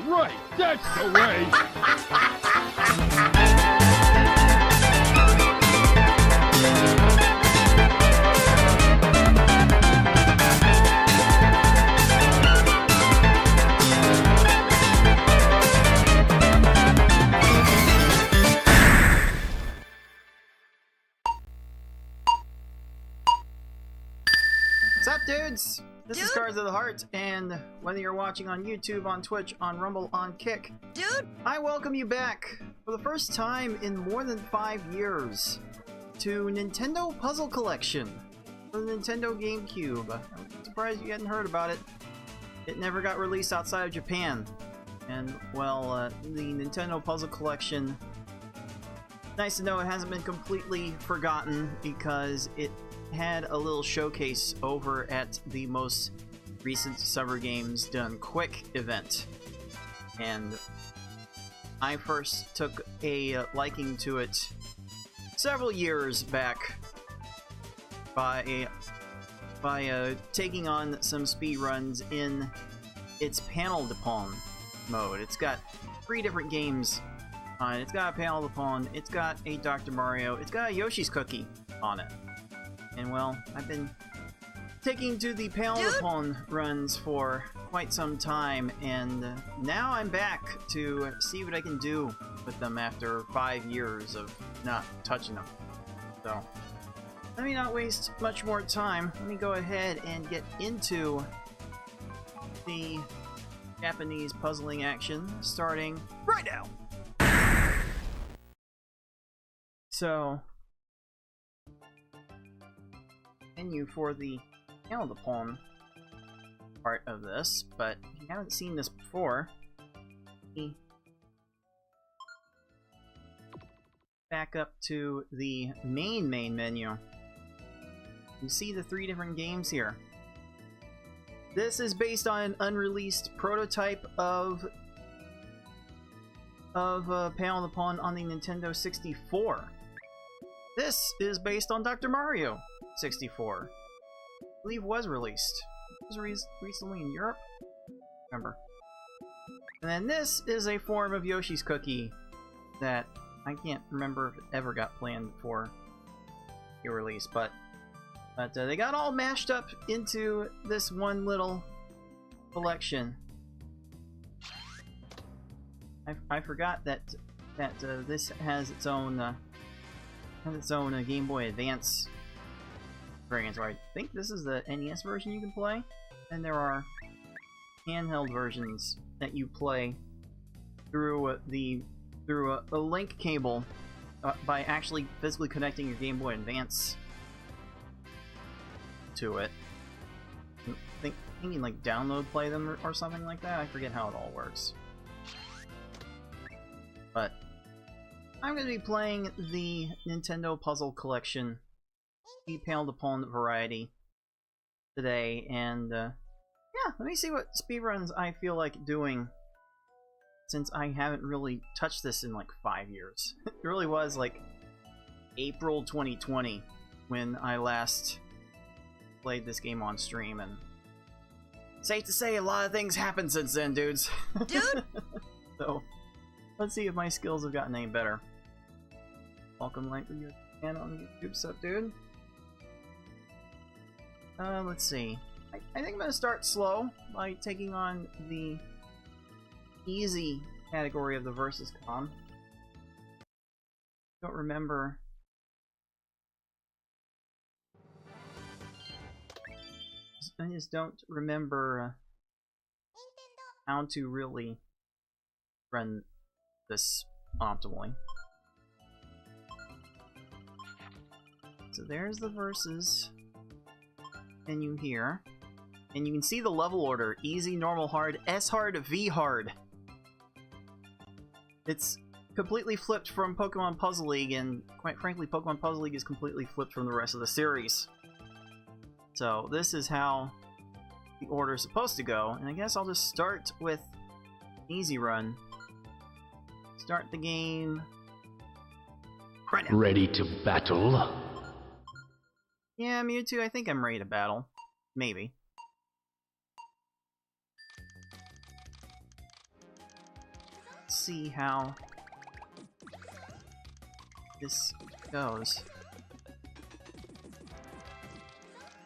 right, that's the way. What's up, dudes? This is Cards of the Heart, and whether you're watching on YouTube, on Twitch, on Rumble, on Kick, I welcome you back for the first time in more than 5 years to Nintendo Puzzle Collection for the Nintendo GameCube. I'm surprised you hadn't heard about it. It never got released outside of Japan. And, well, the Nintendo Puzzle Collection, nice to know it hasn't been completely forgotten because it had a little showcase over at the most recent Summer Games Done Quick event, and I first took a liking to it several years back by taking on some speedruns in its panel depon mode. It's got 3 different games on it. It's got a panel depon, it's got a Dr. Mario, it's got a Yoshi's Cookie on it. And well, I've been taking to the panel upon runs for quite some time, and now I'm back to see what I can do with them after 5 years of not touching them. So, let me not waste much more time. Let me go ahead and get into the Japanese puzzling action, starting right now! So, menu for the panel upon part of this, but if you haven't seen this before, back up to the main menu. You see the 3 different games here. This is based on an unreleased prototype of panel upon on the Nintendo 64. This is based on Dr. Mario 64. I believe was released. It was recently in Europe? Remember. And then this is a form of Yoshi's Cookie that I can't remember if it ever got planned for a release, but they got all mashed up into this one little collection. I forgot that this has its own Game Boy Advance variants. I think this is the NES version you can play, and there are handheld versions that you play through a link cable by actually physically connecting your Game Boy Advance to it. I think you can like download play them or something like that. I forget how it all works. But I'm going to be playing the Nintendo Puzzle Collection, the panel upon variety today, and yeah, let me see what speedruns I feel like doing, since I haven't really touched this in like 5 years. It really was like April 2020 when I last played this game on stream, and safe to say a lot of things happened since then, dudes. Dude! So, let's see if my skills have gotten any better. Welcome, like, your channel on YouTube, sup, dude? Let's see. I think I'm gonna start slow by taking on the easy category of the versus com. Don't remember. I just don't remember how to really run this optimally. So there's the versus menu here, and you can see the level order: easy, normal, hard, S hard, V hard. It's completely flipped from Pokemon Puzzle League, and quite frankly, Pokemon Puzzle League is completely flipped from the rest of the series. So this is how the order is supposed to go, and I guess I'll just start with easy run. Start the game right now. Ready to battle? Yeah, Mewtwo, I think I'm ready to battle. Maybe. see how this goes.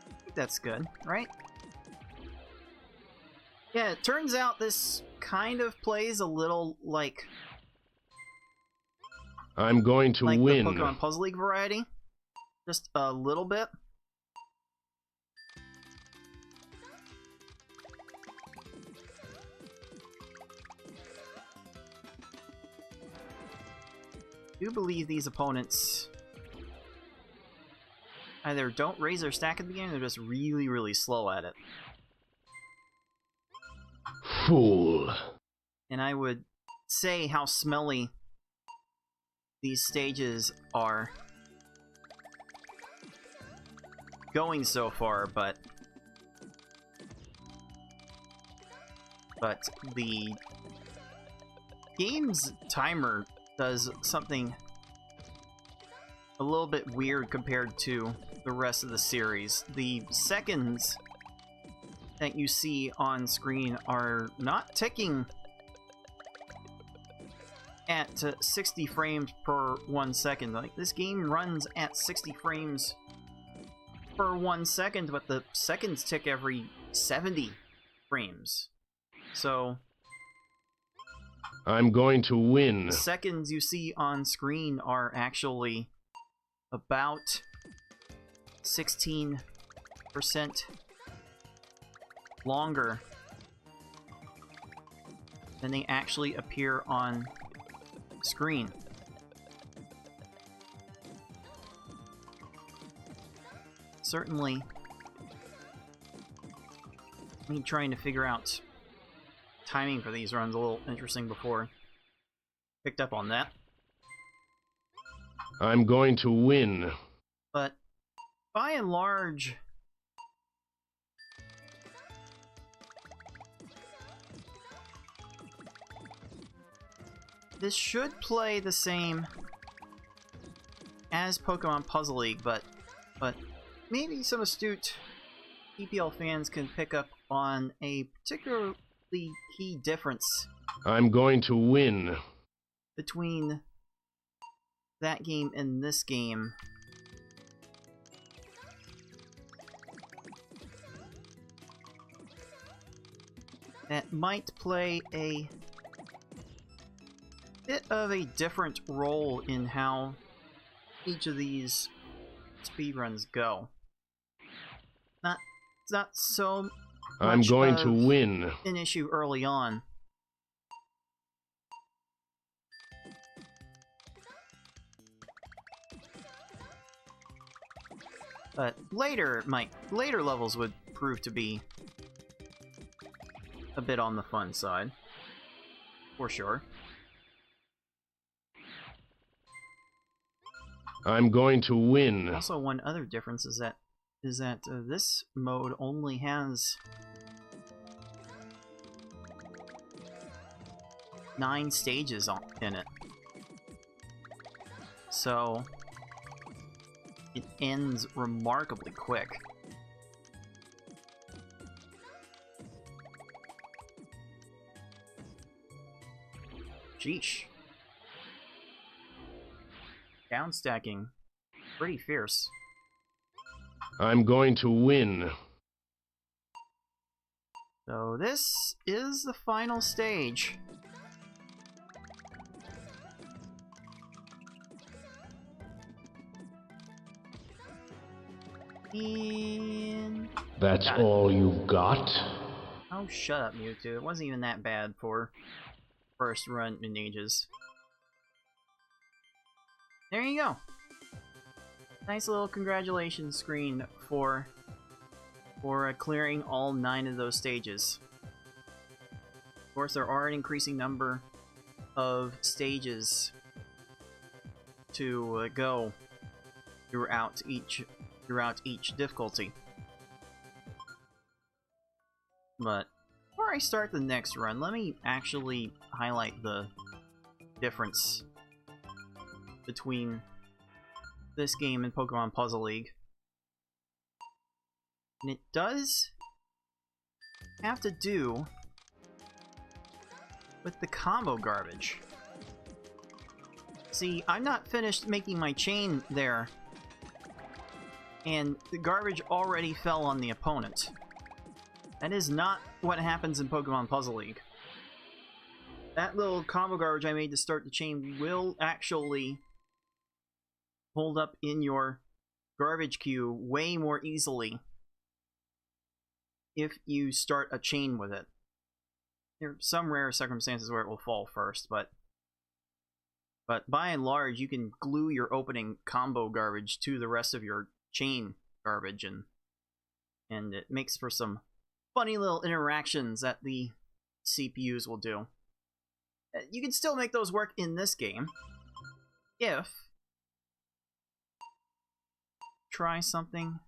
I think that's good, right? Yeah, it turns out this kind of plays a little like... I'm going to win. The Pokemon Puzzle League variety. Just a little bit. I do believe these opponents either don't raise their stack at the beginning or they're just really, really slow at it. Fool. And I would say how smelly these stages are going so far, but the game's timer does something a little bit weird compared to the rest of the series. The seconds that you see on screen are not ticking at 60 frames per 1 second. Like, this game runs at 60 frames per 1 second, but the seconds tick every 70 frames. So I'm going to win. the seconds you see on screen are actually about 16% longer than they actually appear on screen. Certainly, me trying to figure out timing for these runs a little interesting before. Picked up on that. I'm going to win. But by and large, this should play the same as Pokemon Puzzle League, but maybe some astute PPL fans can pick up on a particularly key difference I'm going to win. between that game and this game. That might play a bit of a different role in how each of these speedruns go. It's not so I'm much going of to win. an issue early on. But later levels would prove to be a bit on the fun side, for sure. I'm going to win. Also, one other difference is that this mode only has 9 stages in it, so it ends remarkably quick. Sheesh. Downstacking. Pretty fierce. I'm going to win. So this is the final stage. And... That's all you've got? oh, shut up, Mewtwo. It wasn't even that bad for first run in ages. There you go. Nice little congratulations screen for clearing all 9 of those stages. Of course, there are an increasing number of stages to go throughout each difficulty. But before I start the next run, let me actually highlight the difference between this game and Pokemon Puzzle League. And it does have to do with the combo garbage. See, I'm not finished making my chain there, and the garbage already fell on the opponent. That is not what happens in Pokemon Puzzle League. That little combo garbage I made to start the chain will actually hold up in your garbage queue way more easily if you start a chain with it. There are some rare circumstances where it will fall first, but by and large, you can glue your opening combo garbage to the rest of your chain garbage, and it makes for some funny little interactions that the CPUs will do. You can still make those work in this game if try something.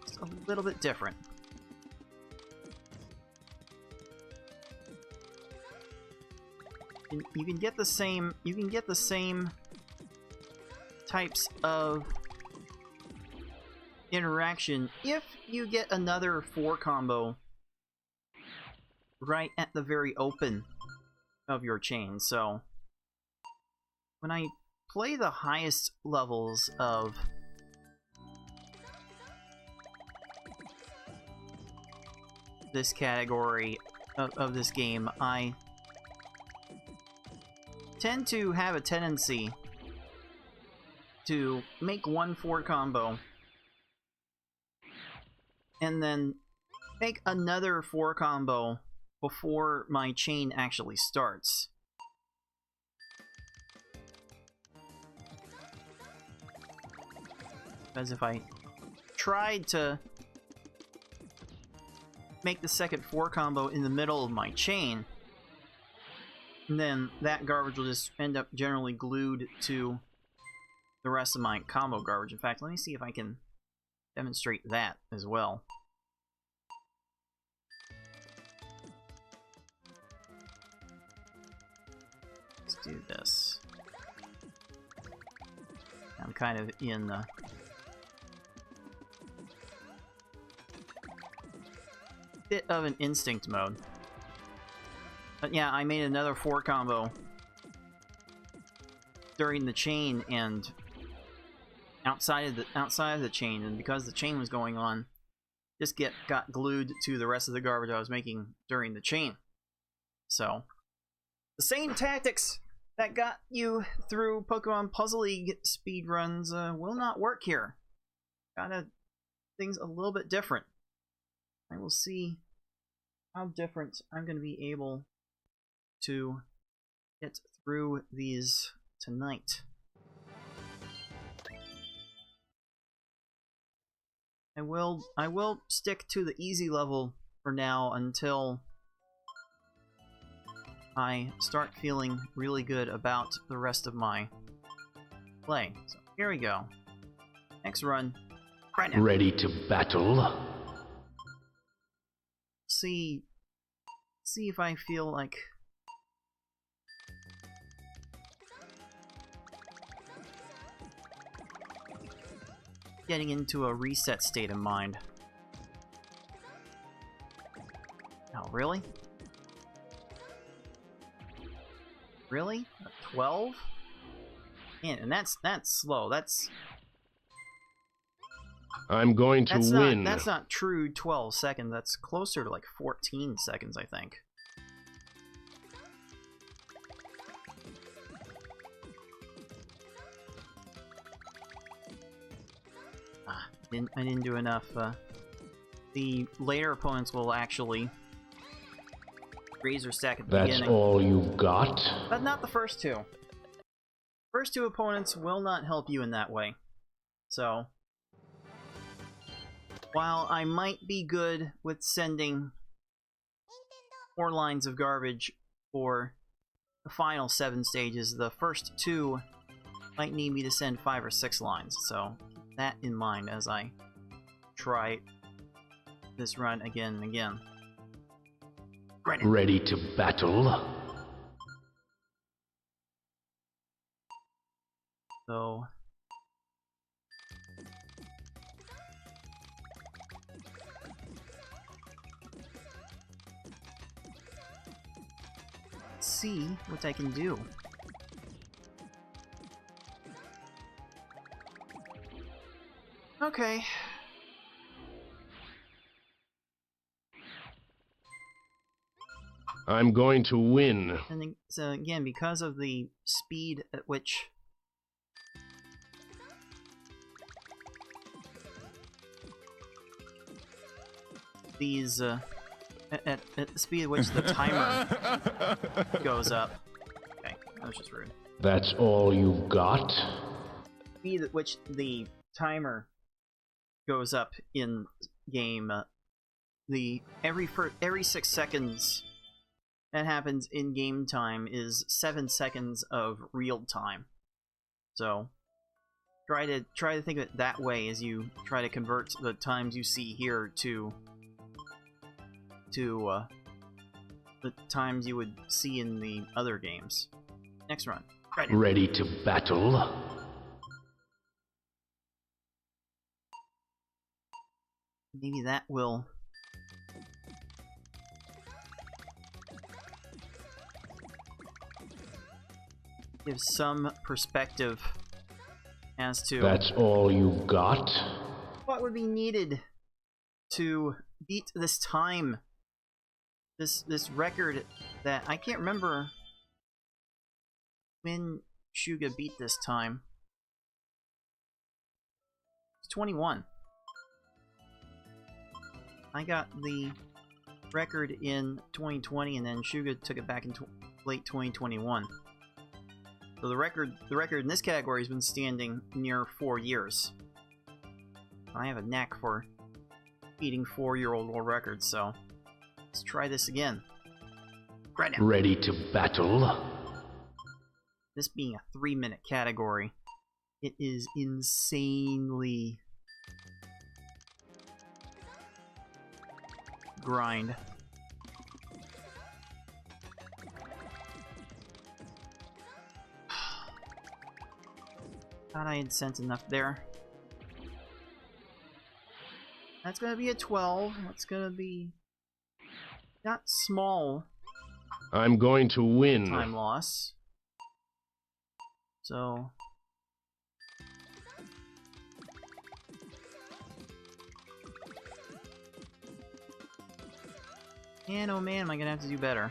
It's a little bit different. You can get the same types of interaction if you get another 4 combo right at the very open of your chain. So when I play the highest levels of this category of this game, I tend to have a tendency to make 1 4 combo and then make another 4 combo before my chain actually starts. Because if I tried to make the second 4 combo in the middle of my chain, then that garbage will just end up generally glued to the rest of my combo garbage. In fact, let me see if I can demonstrate that as well. Let's do this. I'm kind of in the bit of an instinct mode. But yeah, I made another 4 combo during the chain and outside of the chain, and because the chain was going on, just got glued to the rest of the garbage I was making during the chain. So the same tactics that got you through Pokemon Puzzle League speedruns will not work here. Things a little bit different. I will see how different I'm going to be able to get through these tonight. I will stick to the easy level for now until I start feeling really good about the rest of my play. So here we go. Next run. Right now. Ready to battle? See if I feel like getting into a reset state of mind. Oh, really? Really? 12? Man, and that's slow. I'm going to win. That's not true 12 seconds. That's closer to like 14 seconds, I think. I didn't do enough. The later opponents will actually raise their stack at the beginning. That's all you've got? But not the first 2. First 2 opponents will not help you in that way. So while I might be good with sending 4 lines of garbage for the final 7 stages, the first 2 might need me to send 5 or 6 lines, so keep that in mind as I try this run again and again. Ready to battle? So Let's see what I can do. Okay. I'm going to win. And so again, because of the speed at which these at the speed at which the timer goes up. Okay, that was just rude. That's all you've got? Speed at which the timer goes up in game, every 6 seconds that happens in game time is 7 seconds of real time. So try to think of it that way as you try to convert the times you see here to the times you would see in the other games. Next run. Ready to battle? Maybe that will give some perspective as to That's all you've got? what would be needed to beat this time. This record that I can't remember when Suga beat this time. It's 21. I got the record in 2020, and then Suga took it back in late 2021. So the record in this category has been standing near 4 years. I have a knack for beating 4-year-old world records, so let's try this again. Right now. Ready to battle? This being a 3-minute category, it is insanely grind. Thought I had sent enough there. That's gonna be a 12. That's gonna be not small I'm going to win. time loss. So man, oh man, am I gonna have to do better.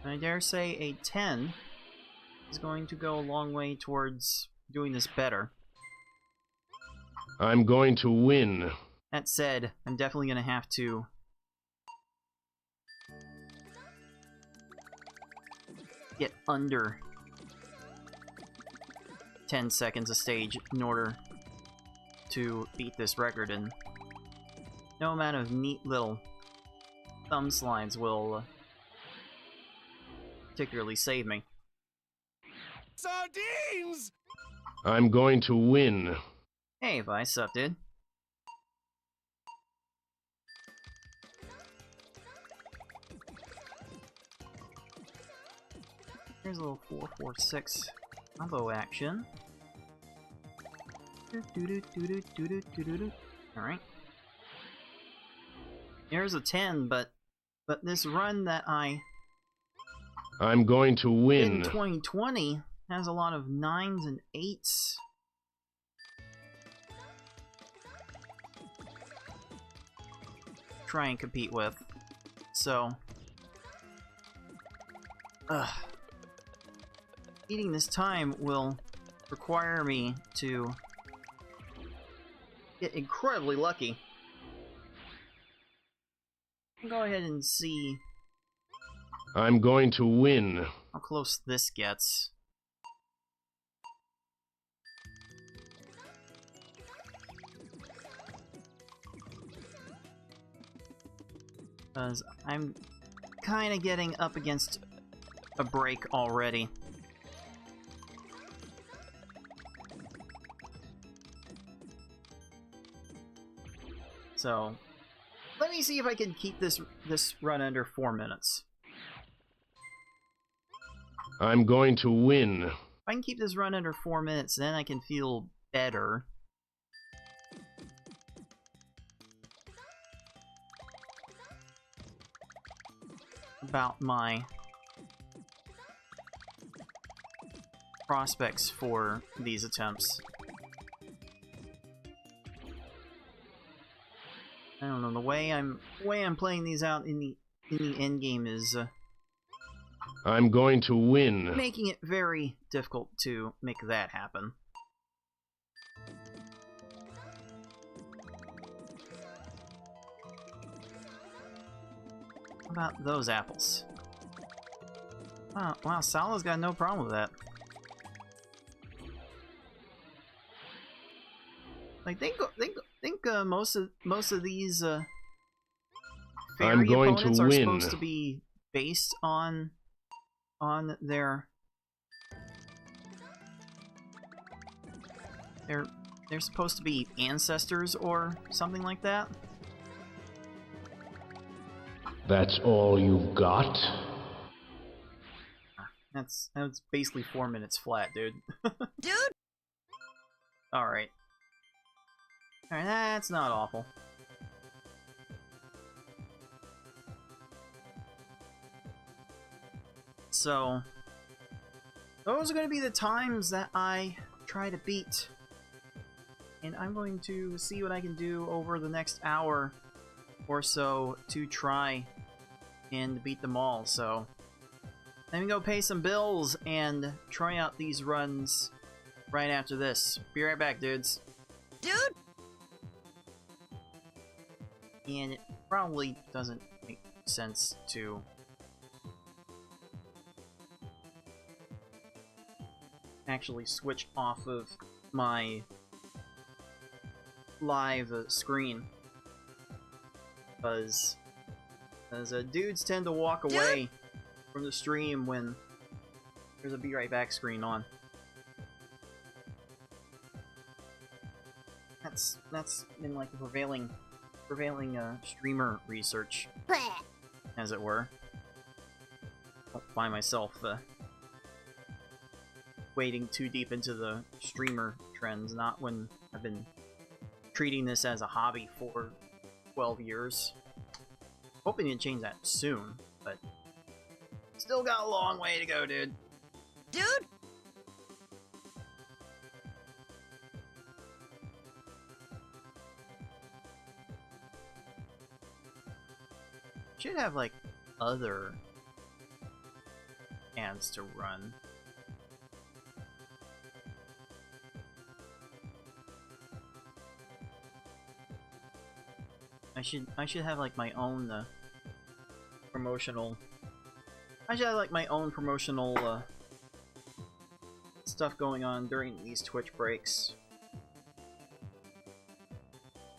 I dare say a 10 is going to go a long way towards doing this better. I'm going to win. That said, I'm definitely gonna have to get under 10 seconds a stage in order to beat this record, and no amount of neat little thumb slides will particularly save me. Sardines! I'm going to win. Hey, Vice, sup, dude? Here's a little 4-4-6 combo action. Alright. Here's a 10, but this run that I'm going to win. in 2020 has a lot of 9s and 8s. Try and compete with. So beating this time will require me to get incredibly lucky. I'll go ahead and see I'm going to win. how close this gets. Because I'm kind of getting up against a break already. So, let me see if I can keep this run under 4 minutes. I'm going to win. If I can keep this run under 4 minutes, then I can feel better. about my prospects for these attempts. I don't know, the way I'm playing these out in the end game is I'm going to win. making it very difficult to make that happen. How about those apples? Wow, Sala's got no problem with that. Like, think most of these fairy opponents are supposed to be based on their they're supposed to be ancestors or something like that. That's all you've got? That's basically 4 minutes flat, dude. Dude! Alright. Alright, that's not awful. So, those are going to be the times that I try to beat. And I'm going to see what I can do over the next hour or so to try and beat them all. So, let me go pay some bills and try out these runs right after this. Be right back, dudes. Dude! And it probably doesn't make sense to actually switch off of my live screen, because dudes tend to walk away from the stream when there's a be right back screen on. That's been like the prevailing streamer research, as it were. I don't find myself wading too deep into the streamer trends, not when I've been treating this as a hobby for 12 years. Hoping to change that soon, but still got a long way to go, dude. Dude! Should have, like, other ads to run. I should have, like, my own promotional. I should have, like, my own promotional stuff going on during these Twitch breaks.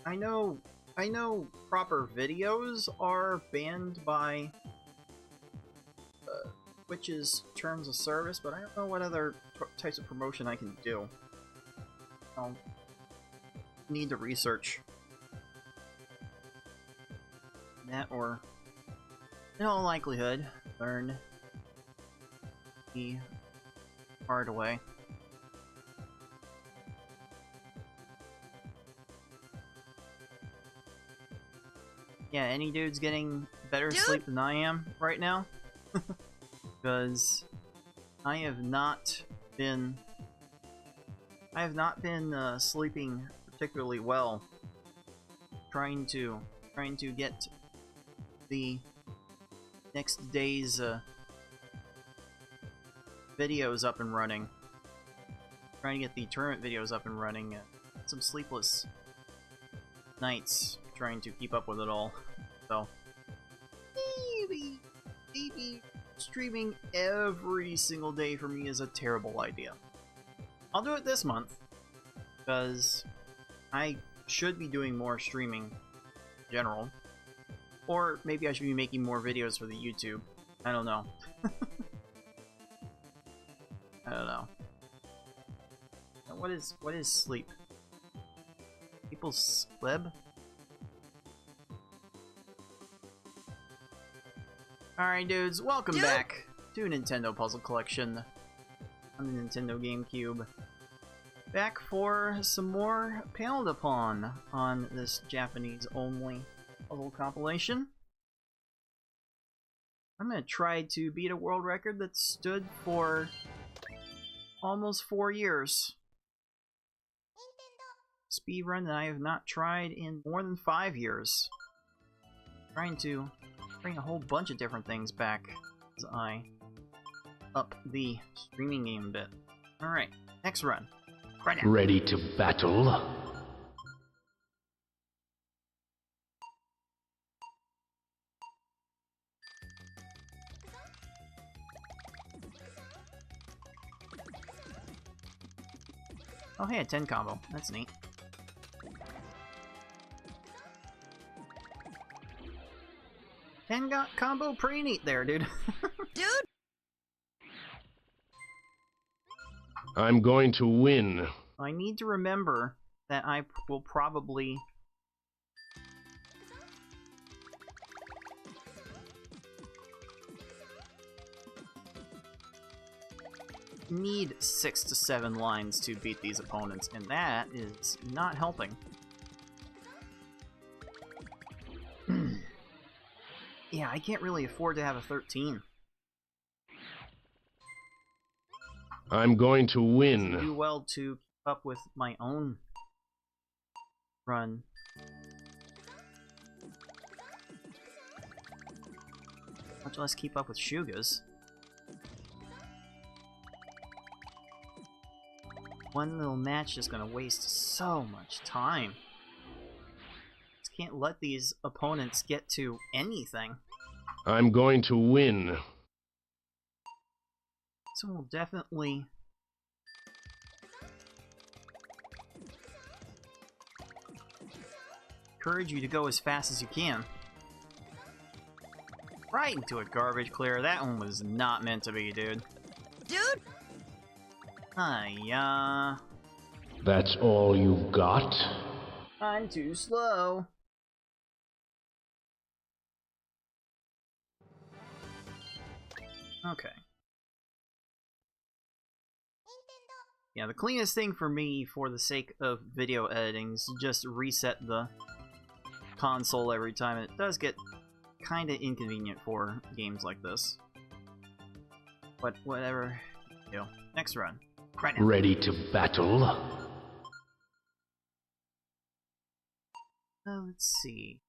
I know proper videos are banned by Twitch's terms of service, but I don't know what other types of promotion I can do. I'll need to research that, or in all likelihood, learn the hard way. Yeah, any dudes getting better sleep than I am right now? Because I have not been sleeping particularly well. Trying to get the next day's videos up and running. Trying to get the tournament videos up and running. Some sleepless nights trying to keep up with it all. So maybe streaming every single day for me is a terrible idea. I'll do it this month, because I should be doing more streaming in general. Or maybe I should be making more videos for the YouTube. I don't know. I don't know. What is sleep? People slib? Alright, dudes, welcome back to Nintendo Puzzle Collection on the Nintendo GameCube. Back for some more Paled Upon on this Japanese-only puzzle compilation. I'm gonna try to beat a world record that stood for almost 4 years. Speedrun that I have not tried in more than 5 years. Trying to bring a whole bunch of different things back as I up the streaming game a bit. Alright, next run. Right now. Ready to battle? Oh hey, a 10 combo. That's neat. Combo pretty neat there, dude. Dude! I'm going to win. I need to remember that I will probably need 6 to 7 lines to beat these opponents, and that is not helping. Yeah, I can't really afford to have a 13. I'm going to Do win. well to keep up with my own run. Much less keep up with Shuga's. One little match is gonna waste so much time. Just can't let these opponents get to anything. I'm going to win. So we'll definitely encourage you to go as fast as you can. Right into it, garbage clear. That one was not meant to be, dude. Dude! Hiya. That's all you've got? I'm too slow. Okay. Yeah, the cleanest thing for me, for the sake of video editing, is to just reset the console every time. It does get kinda inconvenient for games like this. But whatever. You know, next run. Right now. Ready to battle? Let's see.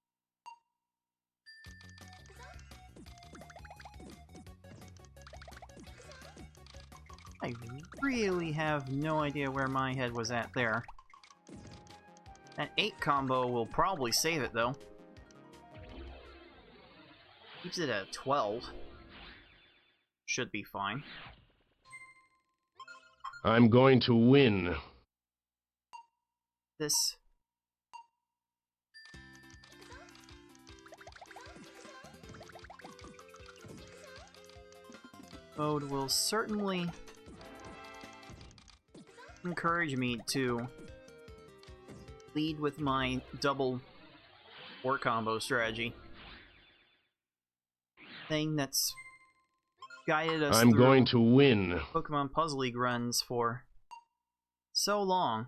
I really have no idea where my head was at there. That 8 combo will probably save it, though. Keeps it at 12. Should be fine. I'm going to win. This... mode will certainly encourage me to lead with my double 4 combo strategy. Thing that's guided us I'm through going to win. Pokemon Puzzle League runs for so long.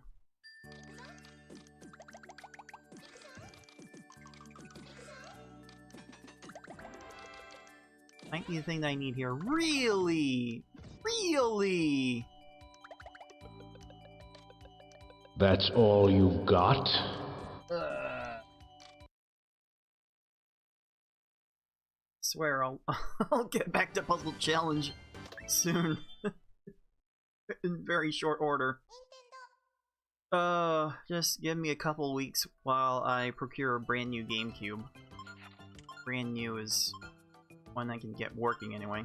Might be the thing that I need here. Really? Really? That's all you've got? Swear I'll get back to Puzzle Challenge soon. In very short order. Just give me a couple weeks while I procure a brand new GameCube. Brand new is one I can get working anyway.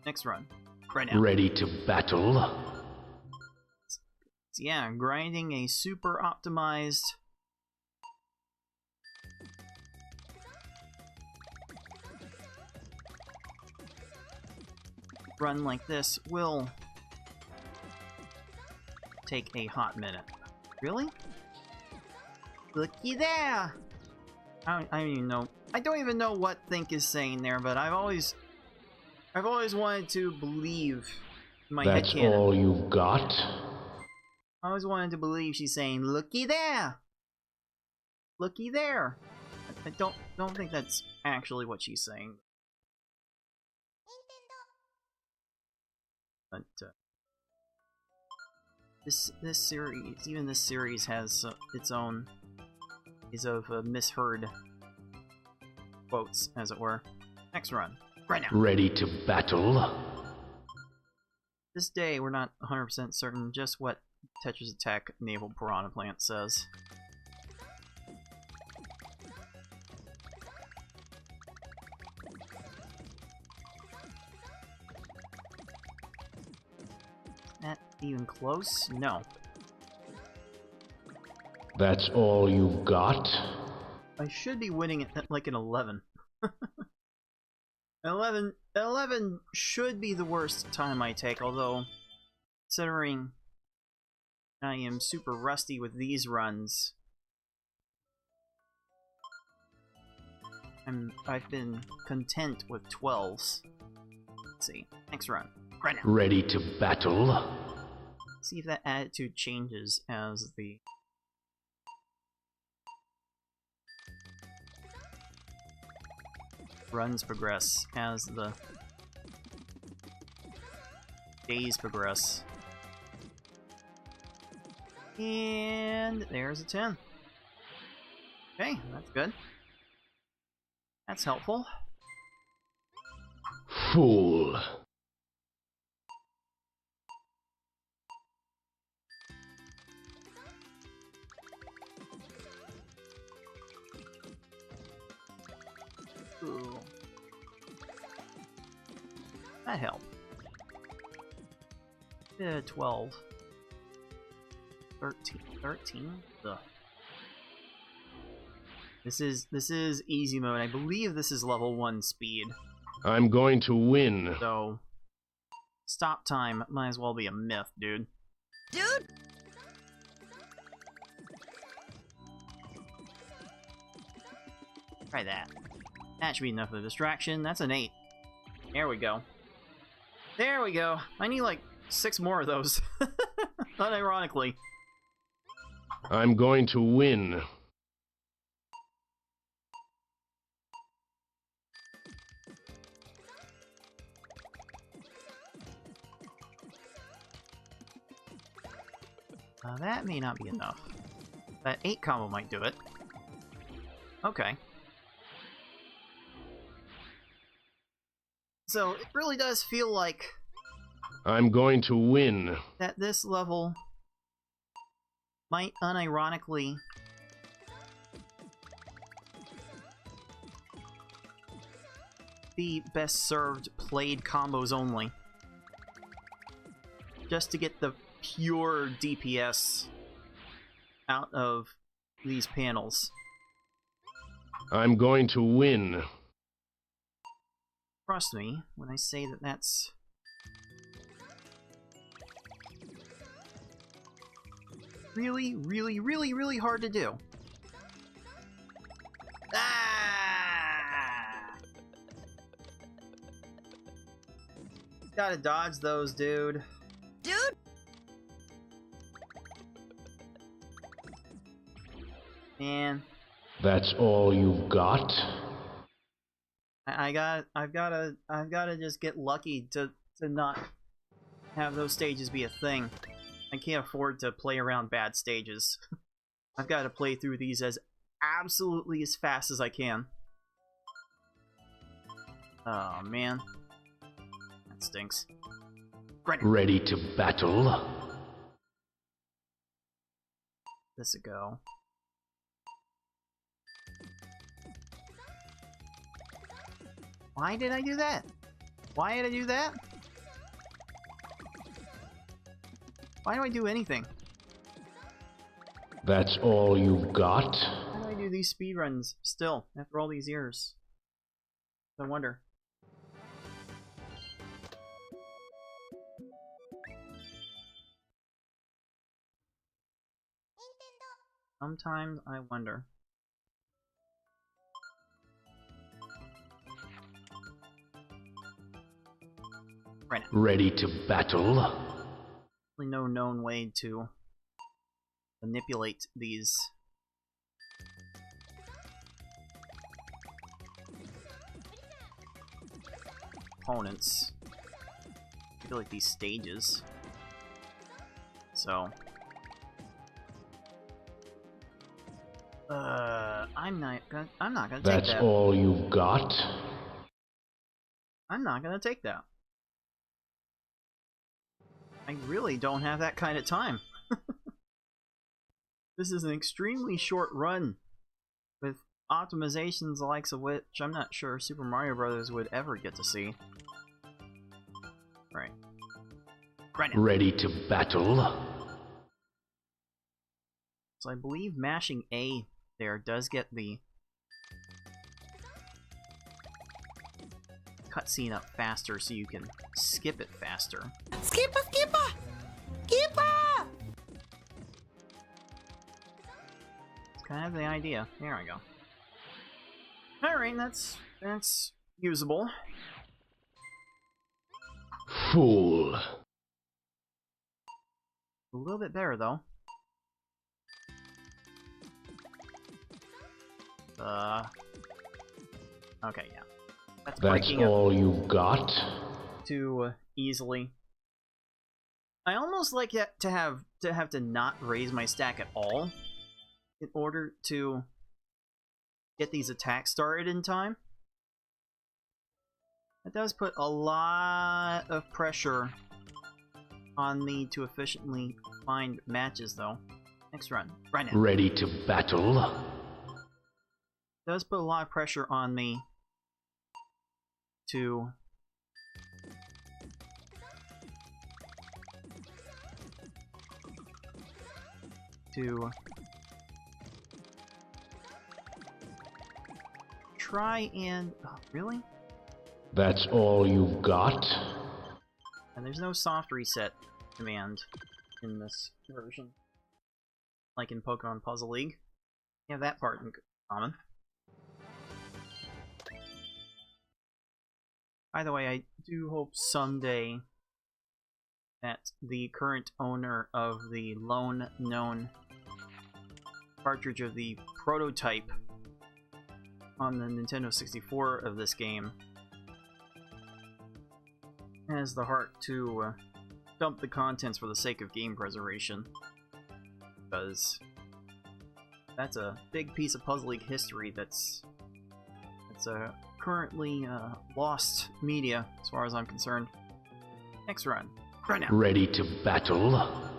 Next run. Right now. Ready to battle? So yeah, grinding a super optimized run like this will take a hot minute. Really? Looky there! I don't even know. I don't even know what Think is saying there, but I've always wanted to believe in my That's headcanon. all you've got? I always wanted to believe she's saying, "Looky there, looky there." I don't think that's actually what she's saying. But this series, even this series, has its own is of misheard quotes, as it were. Next run, right now. Ready to battle? This day, we're not 100% certain just what Tetris Attack Naval Piranha Plant says. That even close? No. That's all you've got? I should be winning at like an 11. 11 should be the worst time I take, although considering I am super rusty with these runs, I've been content with 12s. Let's see. Next run. Right now. Ready to battle? See if that attitude changes as the runs progress, as the days progress. And there's a 10. Okay, that's good. That's helpful. Fool. Ooh. That helped. 12. 13? Ugh. This is easy mode. I believe this is level 1 speed. I'm going to win. So stop time might as well be a myth, dude. Dude! Try that. That should be enough of a distraction. That's an 8. There we go. There we go. I need like 6 more of those. Unironically. I'm going to win. That may not be enough. That 8 combo might do it. Okay. So, it really does feel like I'm going to win. that this level might unironically be best served played combos only. Just to get the pure DPS out of these panels. I'm going to win. Trust me when I say that that's really, really, really, really hard to do. Ah! Gotta dodge those, dude. Dude! Man. That's all you've got? I've gotta just get lucky to not have those stages be a thing. I can't afford to play around bad stages. I've got to play through these as absolutely as fast as I can. Oh man, that stinks. Ready to battle? This a go. Why did I do that? Why did I do that? Why do I do anything? That's all you've got? Why do I do these speedruns still, after all these years? I wonder. Sometimes I wonder. Right now. Ready to battle? No known way to manipulate these opponents manipulate these stages. So... I'm not gonna take that. That's all you've got? I'm not gonna take that. I really don't have that kind of time. This is an extremely short run, with optimizations the likes of which I'm not sure Super Mario Bros. Would ever get to see. Right. Right now. Ready to battle? So I believe mashing A there does get the cutscene up faster so you can skip it faster. Skipper, skipper! Skipper! It's kind of the idea. There we go. Alright, that's usable. Fool. A little bit better though. Okay, yeah. That's breaking all up you've got? too easily. I almost like it to have to not raise my stack at all in order to get these attacks started in time. That does put a lot of pressure on me to efficiently find matches, though. Next run, right now. Ready to battle? Does put a lot of pressure on me to try and... Oh, really? That's all you've got? And there's no soft reset command in this version. Like in Pokemon Puzzle League. You have that part in common. By the way, I do hope someday that the current owner of the lone known cartridge of the prototype on the Nintendo 64 of this game has the heart to dump the contents for the sake of game preservation, because that's a big piece of Puzzle League history that's currently lost media as far as I'm concerned. Next run, right now. Ready to battle?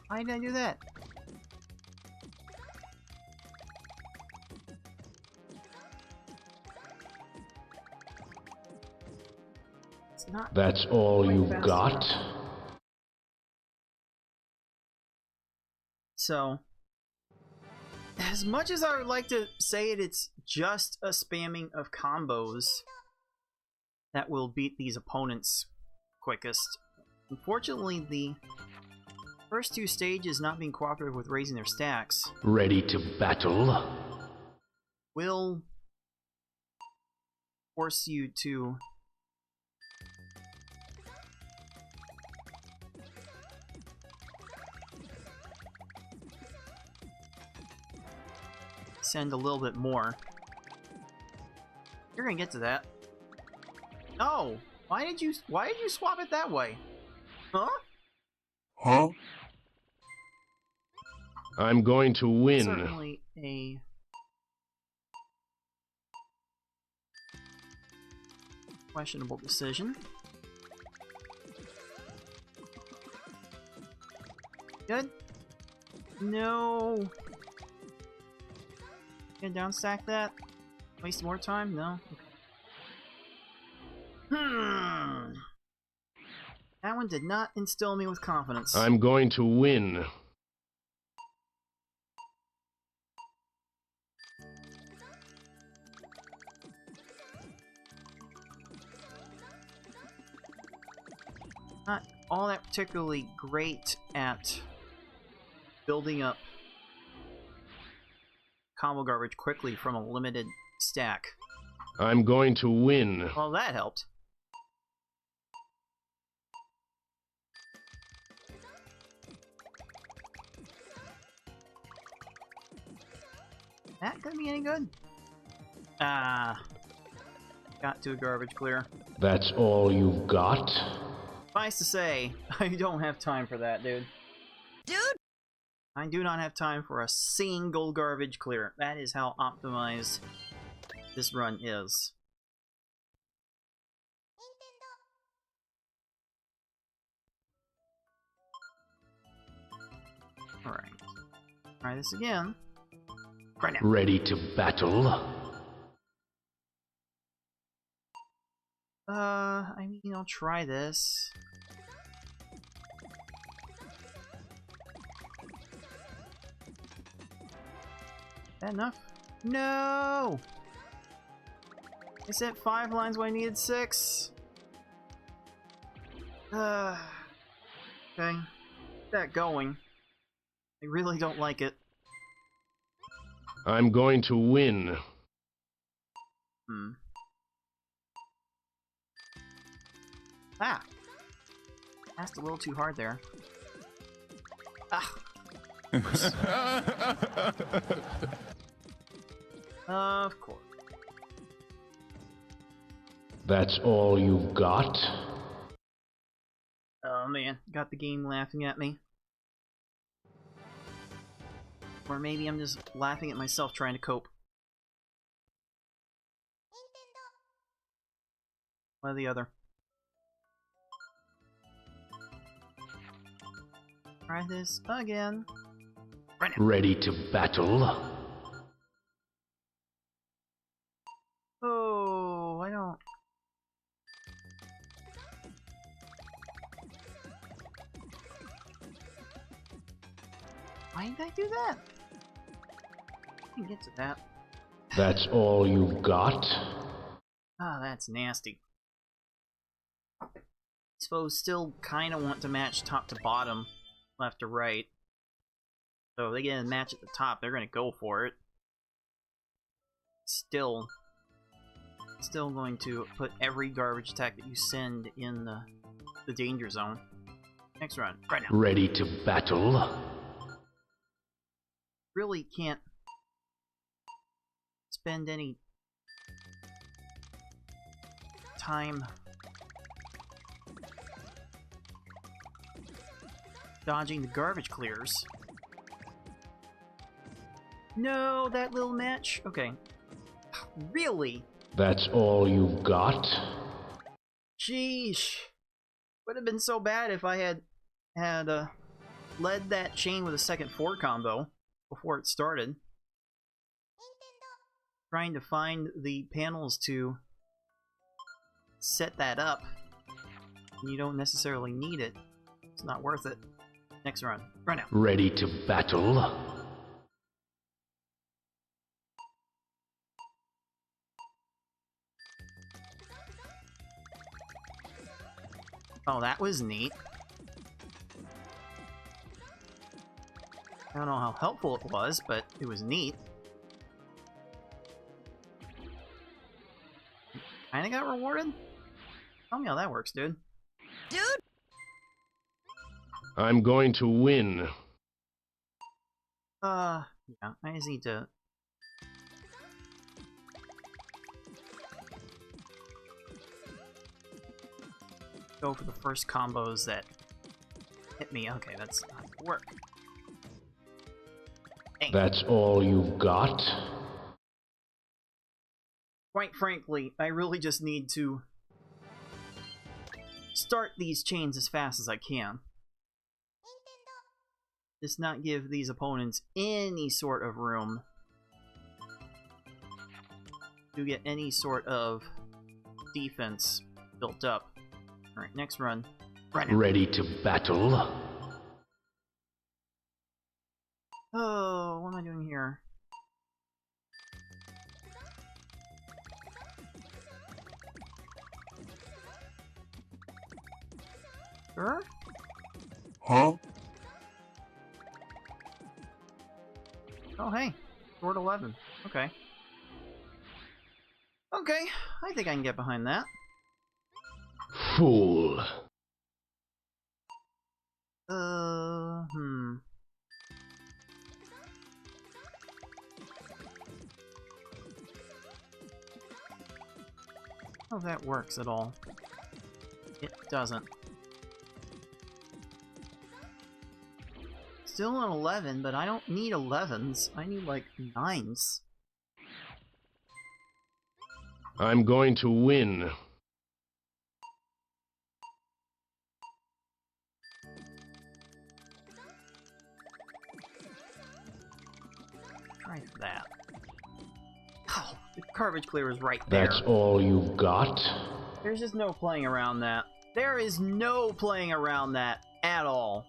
Why did I do that? It's not. That's all you've fast got? enough. So, as much as I would like to say it's just a spamming of combos that will beat these opponents quickest, unfortunately the first two stages not being cooperative with raising their stacks Ready to battle? will force you to send a little bit more. You're gonna get to that. No! Why did you swap it that way? Huh? Huh? I'm going to win. Certainly a questionable decision. Good. No. Can I downstack that? Waste more time? No. Okay. That one did not instill me with confidence. I'm going to win. Not all that particularly great at building up combo garbage quickly from a limited stack. I'm going to win. Well, that helped. That gonna be any good? Ah. Got to a garbage clear. That's all you've got? Suffice to say, I don't have time for that, dude. Dude! I do not have time for a single garbage clear. That is how optimized this run is. Alright. Try this again. Right now. Ready to battle? I mean, I'll try this. That enough? No! I said 5 lines when I needed 6. Okay. Get that going. I really don't like it. I'm going to win. Ah! Passed a little too hard there. Ah! Of course. That's all you've got? Oh man, got the game laughing at me. Or maybe I'm just laughing at myself trying to cope. One or the other. Try this again. Right now. Ready to battle? Oh, I don't... Why did I do that? I can get to that. That's all you've got? Ah, that's nasty. I suppose still kind of want to match top to bottom, left to right. So if they get a match at the top, they're going to go for it. Still going to put every garbage attack that you send in the danger zone. Next run, right now. Ready to battle? Really can't spend any time dodging the garbage clears. No, that little match? Okay. Really? That's all you've got? Sheesh. Would have been so bad if I had led that chain with a second 4 combo before it started. Trying to find the panels to set that up. And you don't necessarily need it. It's not worth it. Next run. Run out. Ready to battle? Oh, that was neat. I don't know how helpful it was, but it was neat. Kinda got rewarded? Tell me how that works, dude. Dude! I'm going to win. Yeah, I just need to... go for the first combos that hit me. Okay, that's not gonna work. Dang. That's all you've got? Quite frankly, I really just need to start these chains as fast as I can. Just not give these opponents any sort of room to get any sort of defense built up. Alright, next run. Right now. Ready to battle? Oh, what am I doing here? Sure? Huh? Oh, hey. Sword 11. Okay. Okay, I think I can get behind that. Fool. know if that works at all. It doesn't. Still an 11, but I don't need 11s. I need like 9s. I'm going to win. Try that. Oh, the garbage clear is right there. That's all you've got? There's just no playing around that. There is no playing around that at all.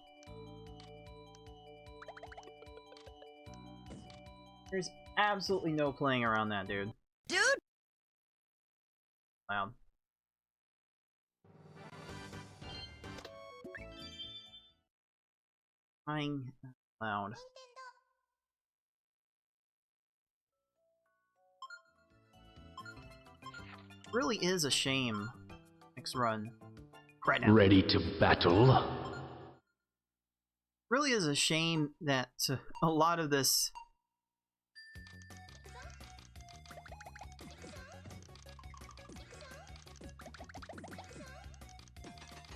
There's absolutely no playing around that, dude. Dude! Loud. Crying loud. Really is a shame. Next run. Right now. Ready to battle? Really is a shame that a lot of this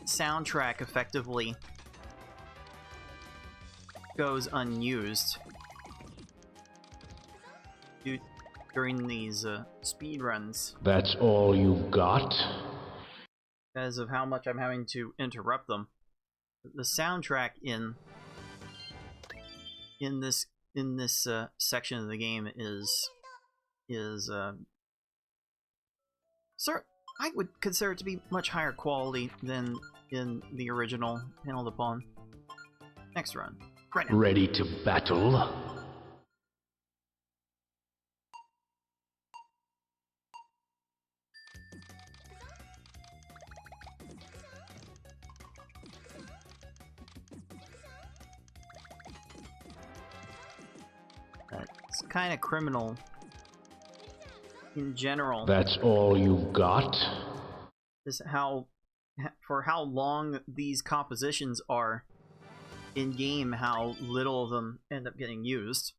soundtrack effectively goes unused during these speedruns That's all you've got? because of how much I'm having to interrupt them. The soundtrack in this section of the game is sir, I would consider it to be much higher quality than in the original Panel the Pawn. Next run. Right now. Ready to battle? It's kind of criminal in general. That's all you've got? Is for how long these compositions are in game, how little of them end up getting used.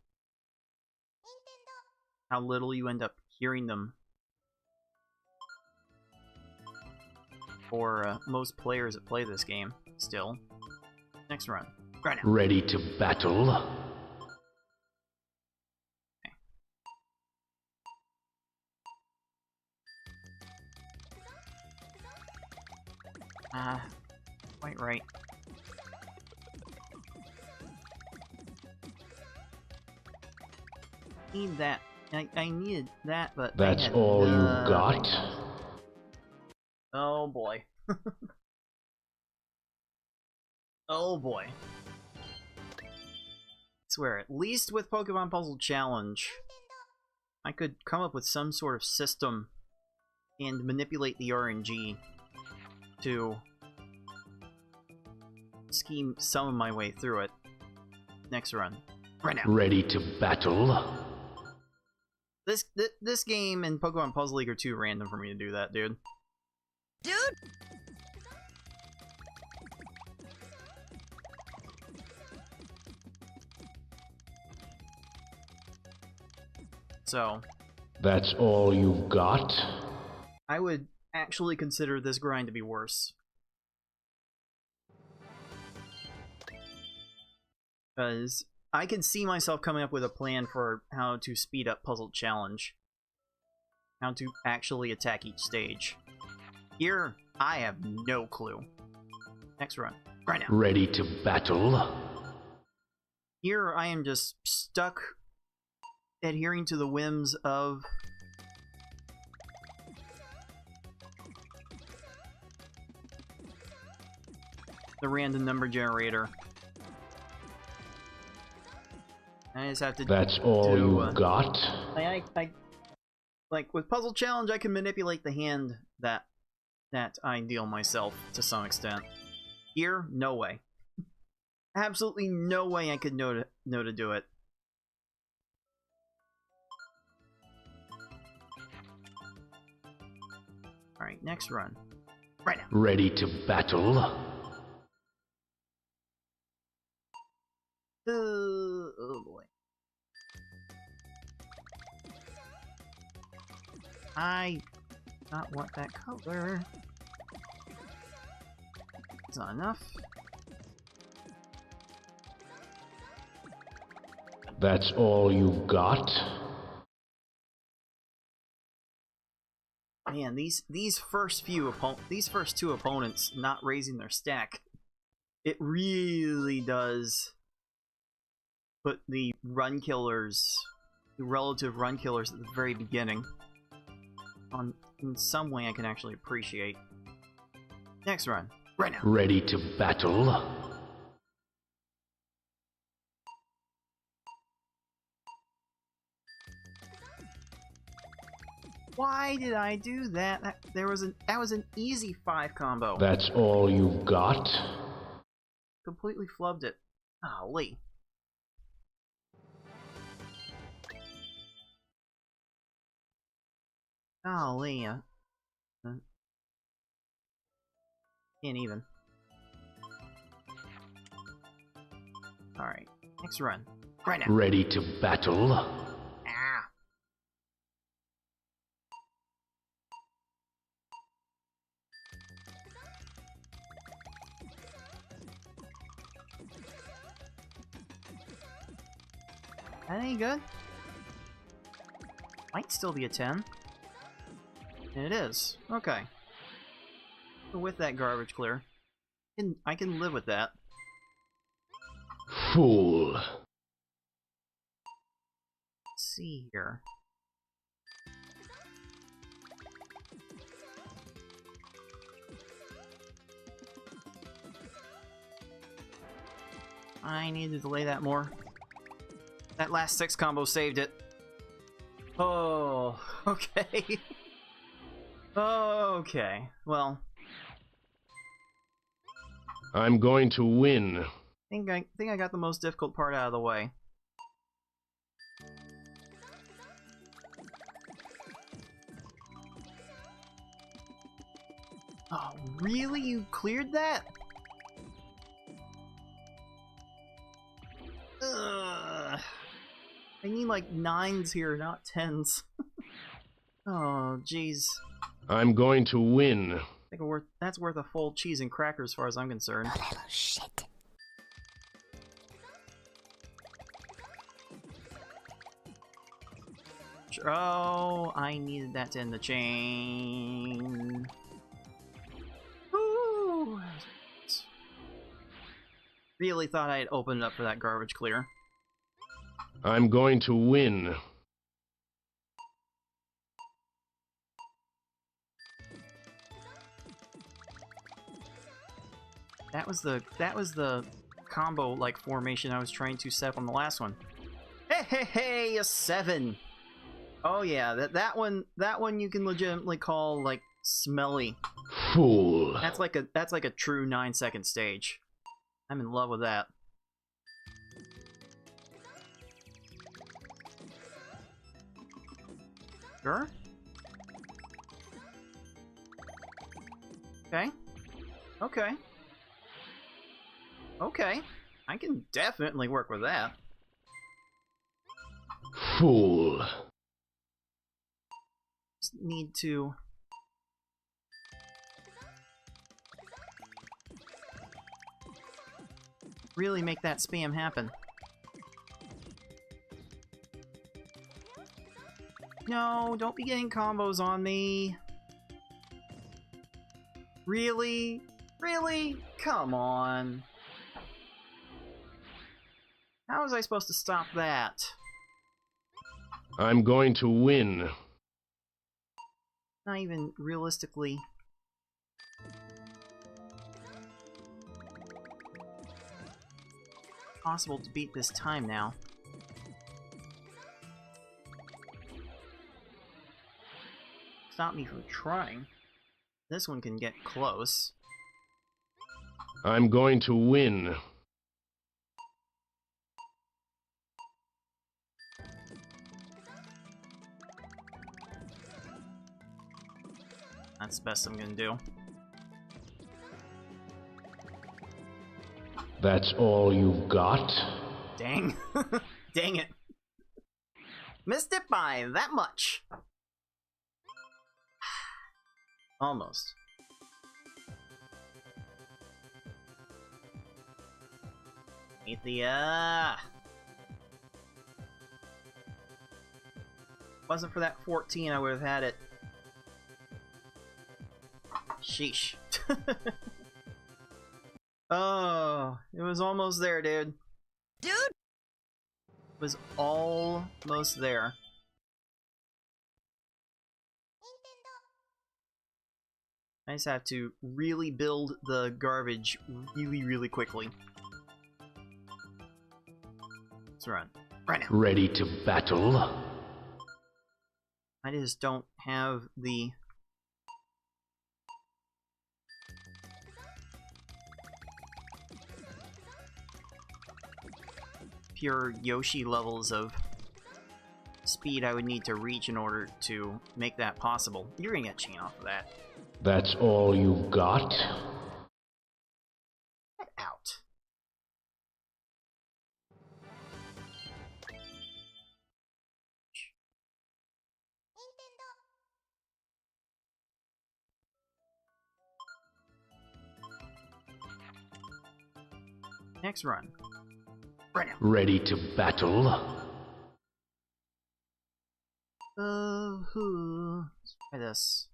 How little you end up hearing them. For most players that play this game, still. Next run. Right now. Ready to battle? Quite right. Need that. I needed that, but That's all you've got? Oh boy. Oh boy. I swear, at least with Pokemon Puzzle Challenge, I could come up with some sort of system and manipulate the RNG to scheme some of my way through it. Next run. Right now. Ready to battle? This game and Pokemon Puzzle League are too random for me to do that, dude. Dude! So, That's all you've got? I would actually consider this grind to be worse. Because I can see myself coming up with a plan for how to speed up Puzzle Challenge. How to actually attack each stage. Here, I have no clue. Next run. Right now. Ready to battle? Here, I am just stuck adhering to the whims of the random number generator. I just have to. That's all you've got? I like with Puzzle Challenge, I can manipulate the hand that I deal myself to some extent. Here, no way. Absolutely no way I could know to do it. All right, next run. Right now. Ready to battle? Oh boy. Not want that color. It's not enough. That's all you've got? Man, these first two opponents not raising their stack, it really does put the run killers, the relative run killers at the very beginning, on in some way I can actually appreciate. Next run, right now. Ready to battle? Why did I do that? That was an easy 5 combo. That's all you've got? Completely flubbed it. Golly. Golly. Can't even. Alright, next run. Right now. Ready to battle? Ah. That ain't good. Might still be a 10. And it is. Okay. With that garbage clear. I can live with that. Fool. Let's see here. I need to delay that more. That last 6 combo saved it. Oh, okay. Okay, well. I'm going to win. I think I got the most difficult part out of the way. Oh, really? You cleared that? Ugh. I need like 9s here, not 10s. Oh, jeez. I'm going to win. I think that's worth a full cheese and cracker as far as I'm concerned. Oh, little shit. Oh, I needed that to end the chain. Ooh. Really thought I had opened it up for that garbage clear. I'm going to win. That was the combo like formation I was trying to set up on the last one. Hey, a 7. Oh yeah, that one you can legitimately call like smelly. Fool. That's like a true 9-second stage. I'm in love with that. Sure. Okay. Okay. Okay. I can definitely work with that. Fool. Just need to... really make that spam happen. No, don't be getting combos on me. Really? Really? Come on. How was I supposed to stop that? I'm going to win. Not even realistically. Possible to beat this time now. Stop me from trying. This one can get close. I'm going to win. That's the best I'm gonna do. That's all you've got? Dang. Dang it. Missed it by that much. Almost. Athea! Wasn't for that 14, I would have had it. Sheesh. Oh, it was almost there, dude. Dude! It was almost there. I just have to really build the garbage really quickly. Let's run. Right now. Ready to battle? I just don't have the... pure Yoshi levels of speed I would need to reach in order to make that possible. You're gonna get chain off of that. That's all you've got? Get out. Next run. Right now. Ready to battle? Let's try this.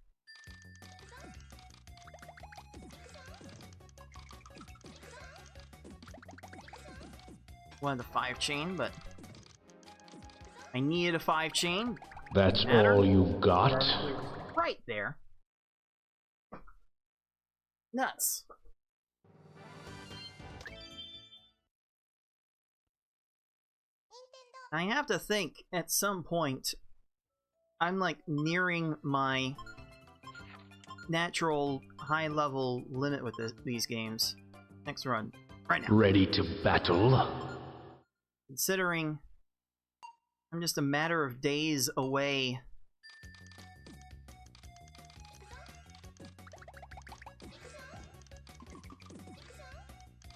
Wanted the 5 chain, but I needed a 5 chain. That's all you've got? Right there. Nuts. I have to think at some point I'm like nearing my natural high level limit with these games. Next run. Right now. Ready to battle? Considering I'm just a matter of days away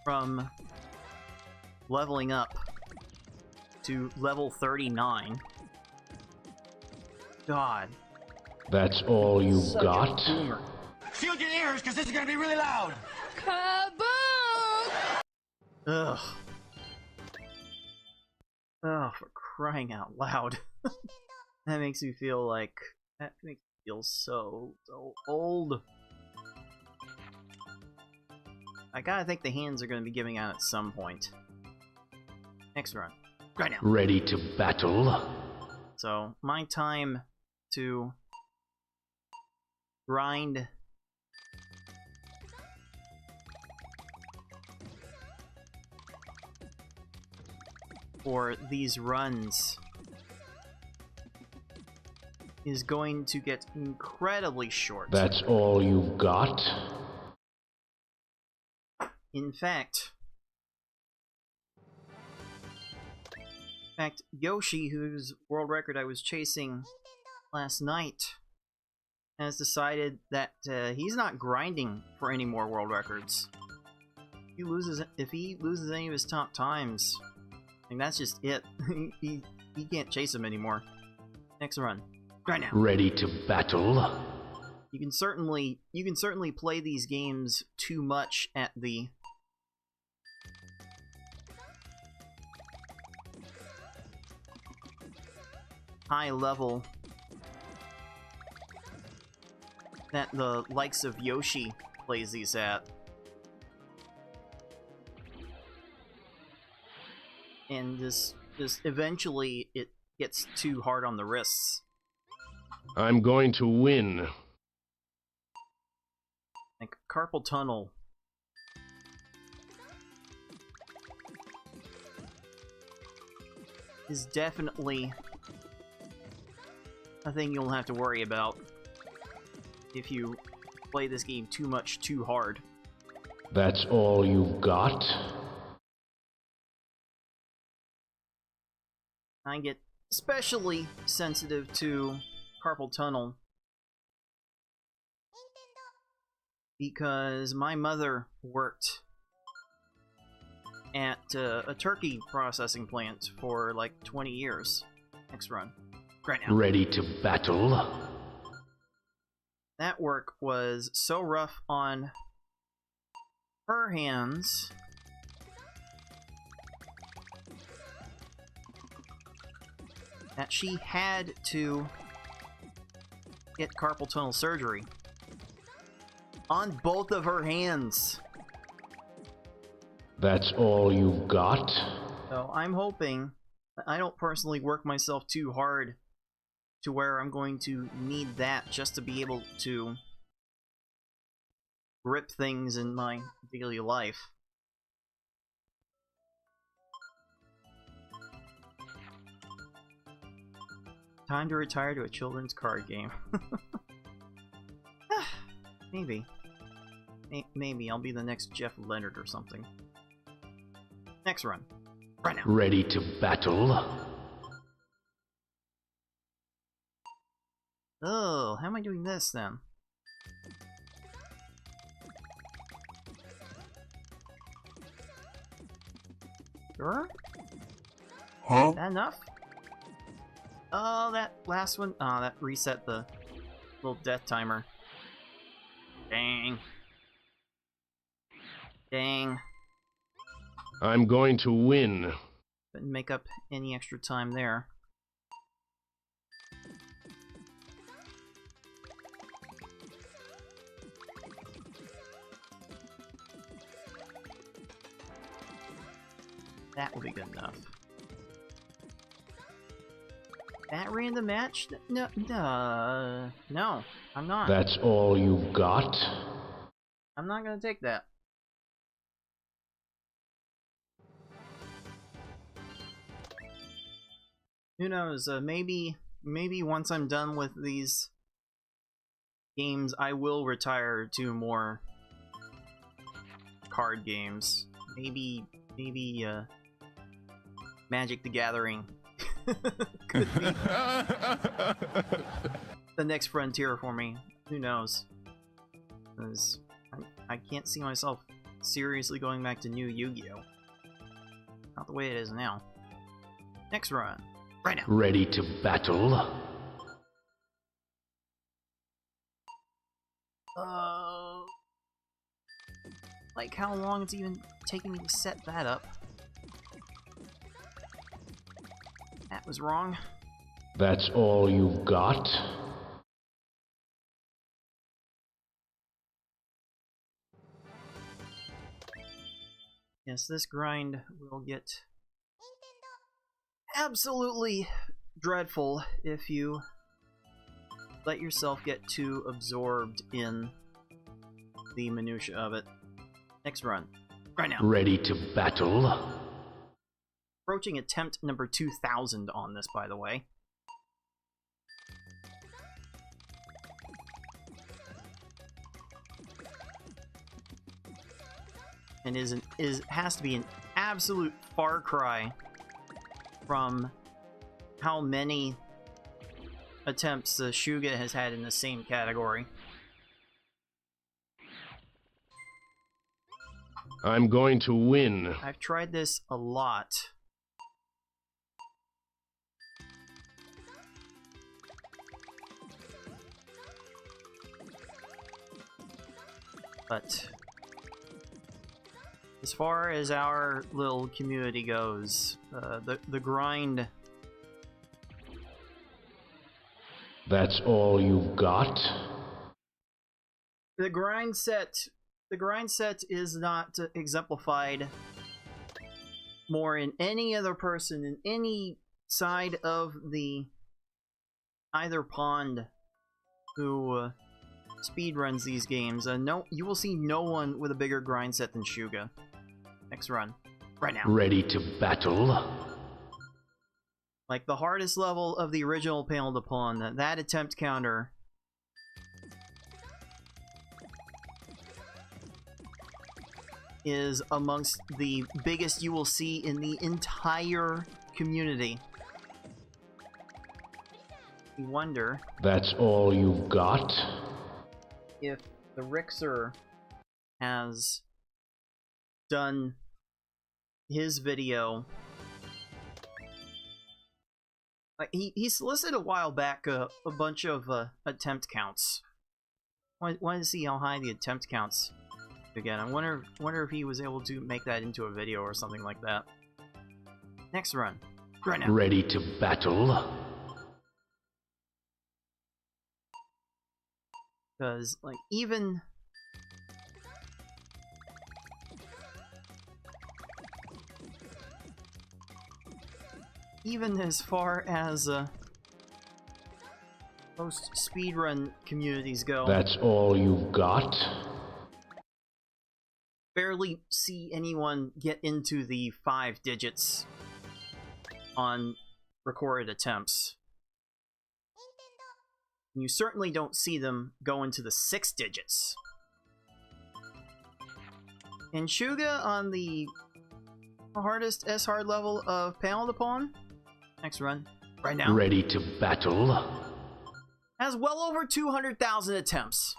from leveling up to level 39. God. That's all you've Such got? a boomer. Shield your ears, because this is gonna be really loud! Kaboom! Ugh. Oh, for crying out loud. That makes me feel like... that makes me feel so old. I gotta think the hands are gonna be giving out at some point. Next run. Right now. Ready to battle? So, my time to grind for these runs is going to get incredibly short. That's all you've got? In fact, Yoshi, whose world record I was chasing last night, has decided that he's not grinding for any more world records. If he loses any of his top times, I mean, that's just it. he can't chase him anymore. Next run, right now. Ready to battle? You can certainly play these games too much at the high level that the likes of Yoshi plays these at. And just eventually it gets too hard on the wrists. I'm going to win. Like carpal tunnel. Is definitely a thing you'll have to worry about if you play this game too much too hard. That's all you've got? I get especially sensitive to carpal tunnel because my mother worked at a turkey processing plant for like 20 years. Next run. Right now. Ready to battle? that work was so rough on her hands that she had to get carpal tunnel surgery on both of her hands. That's all you've got? So I'm hoping I don't personally work myself too hard to where I'm going to need that just to be able to grip things in my daily life. Time to retire to a children's card game. Maybe. Maybe I'll be the next Jeff Leonard or something. Next run. Right now. Ready to battle? Oh, how am I doing this then? Sure? Huh? Is that enough? Oh, that last one. Oh, that reset the little death timer. Dang. Dang. I'm going to win. Didn't make up any extra time there. That will be good enough. That random match? No, no, I'm not. That's all you've got? I'm not gonna take that. Who knows? Maybe once I'm done with these games, I will retire to more card games. Maybe Magic the Gathering could be the next frontier for me. Who knows? Because I can't see myself seriously going back to new Yu-Gi-Oh! Not the way it is now. Next run. Right now. Ready to battle? Like how long it's even taking me to set that up. That was wrong. That's all you've got? Yes, this grind will get absolutely dreadful if you let yourself get too absorbed in the minutia of it. Next run. Right now. Ready to battle? Approaching attempt number 2000 on this, by the way. And has to be an absolute far cry from how many attempts Shuga has had in the same category. I'm going to win. I've tried this a lot. But as far as our little community goes, the grind... That's all you've got? The grind set is not exemplified more in any other person in any side of the either pond who speedruns these games. No, you will see no one with a bigger grind set than Shuga. Next run. Right now. Ready to battle? Like the hardest level of the original Panel de Pawn, that attempt counter is amongst the biggest you will see in the entire community. You wonder... That's all you've got? If the Rixer has done his video... He solicited a while back a bunch of attempt counts Wanted to see how high the attempt counts again. I wonder if he was able to make that into a video or something like that. Next run. Right now. Ready to battle? Because, like, even as far as most speedrun communities go, That's all you've got? barely see anyone get into the 5 digits on recorded attempts. You certainly don't see them go into the 6 digits. And Shuga on the hardest S-hard level of Panel to Pawn, next run, right now, Ready to battle? has well over 200,000 attempts.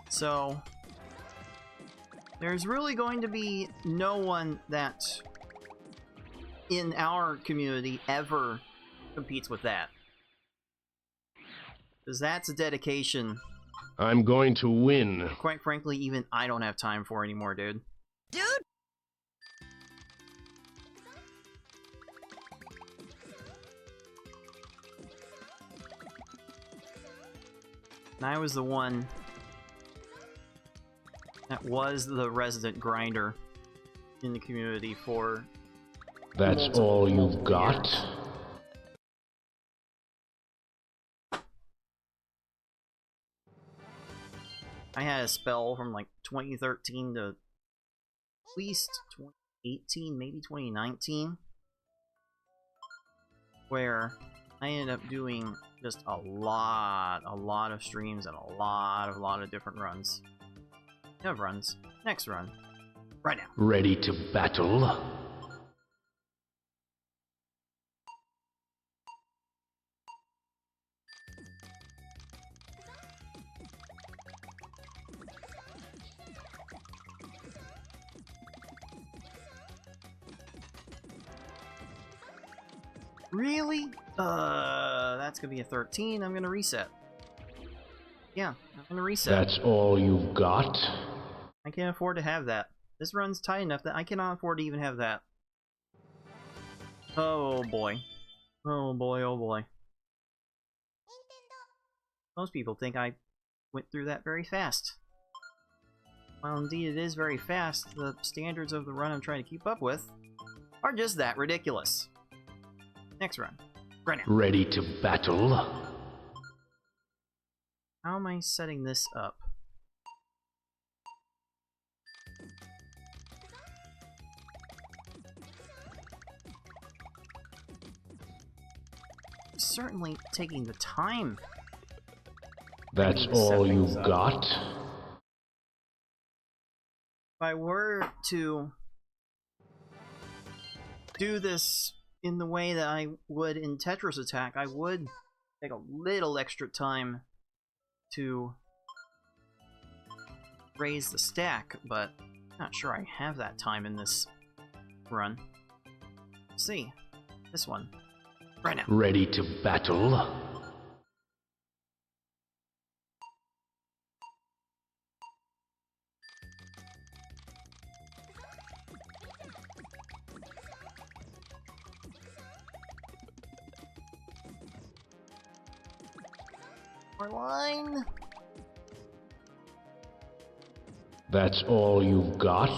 So, there's really going to be no one that in our community ever competes with that. Because that's a dedication, I'm going to win. quite frankly, even I don't have time for anymore, dude. Dude! And I was the one that was the resident grinder in the community for That's all you've got? years. I had a spell from like 2013 to at least 2018, maybe 2019, where I ended up doing just a lot of streams and a lot of different runs. Runs. Next run. Right now. Ready to battle? Really? That's gonna be a 13. I'm gonna reset. Yeah, I'm gonna reset. That's all you've got? I can't afford to have that. This run's tight enough that I cannot afford to even have that. Oh boy. Oh boy, oh boy. Most people think I went through that very fast. Well, indeed it is very fast. The standards of the run I'm trying to keep up with are just that ridiculous. Next run. Right now. Ready to battle? How am I setting this up? Certainly taking the time. That's to set all things you've up. got? If I were to do this in the way that I would in Tetris Attack, I would take a little extra time to raise the stack, but I'm not sure I have that time in this run. Let's see. This one. Right now. Ready to battle? More line. That's all you've got?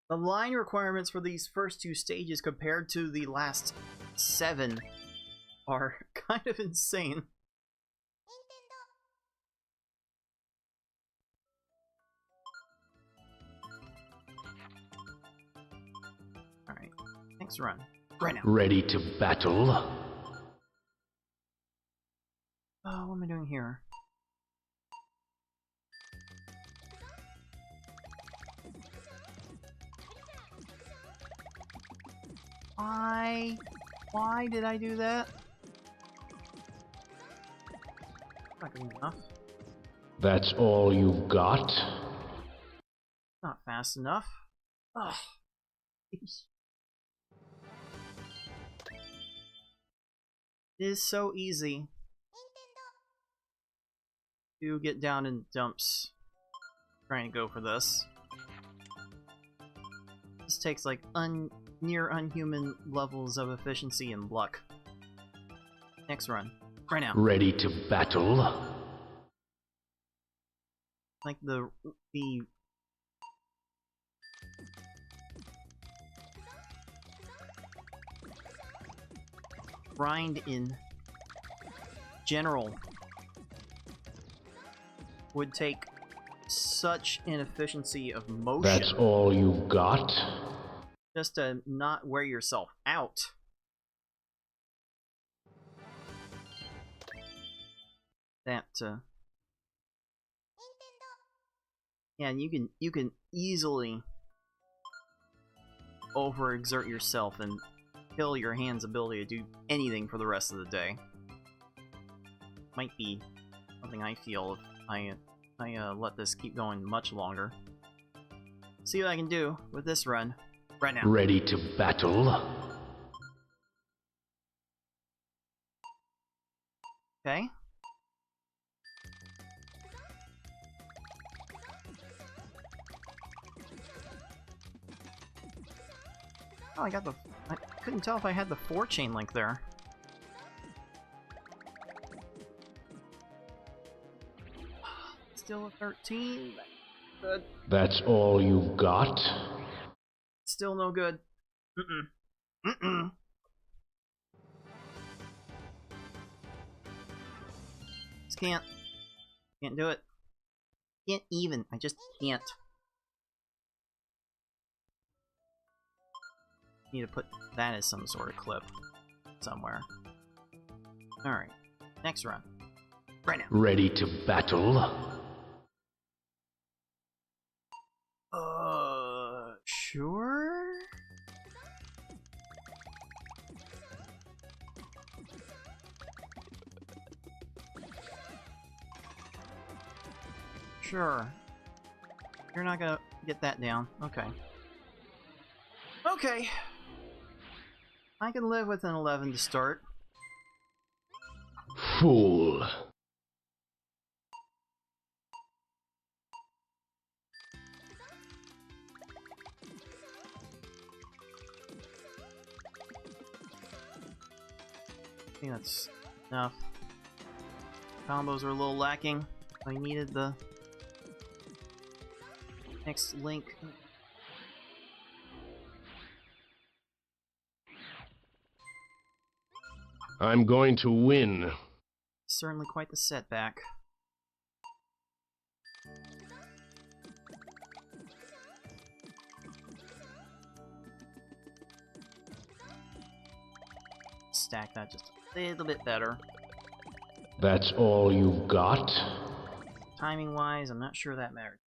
The line requirements for these first 2 stages compared to the last 7 are kind of insane. Alright, next run. Right now. Ready to battle? Oh, what am I doing here? Why did I do that? Not good enough. That's all you've got? Not fast enough. Ugh. It is so easy to get down in dumps trying to go for this. This takes like near unhuman levels of efficiency and luck. Next run. Right now. Ready to battle? Like the grind in general would take such inefficiency of motion. That's all you've got? Just to not wear yourself out. That yeah, and you can easily overexert yourself and kill your hand's ability to do anything for the rest of the day. Might be something I feel if I let this keep going much longer. See what I can do with this run right now. Ready to battle? Okay. Oh, I couldn't tell if I had the 4-chain link there. Still a 13. Good. That's all you've got? Still no good. Just can't do it. Can't even. I just can't. Need to put that as some sort of clip somewhere. Alright. Next run. Right now. Ready to battle? Sure? Sure. You're not gonna get that down. Okay. Okay. I can live with an 11 to start. Fool. I think that's enough. Combos are a little lacking. I needed the next link. I'm going to win. Certainly quite the setback. Stack that just a little bit better. That's all you've got? Timing wise, I'm not sure that matters.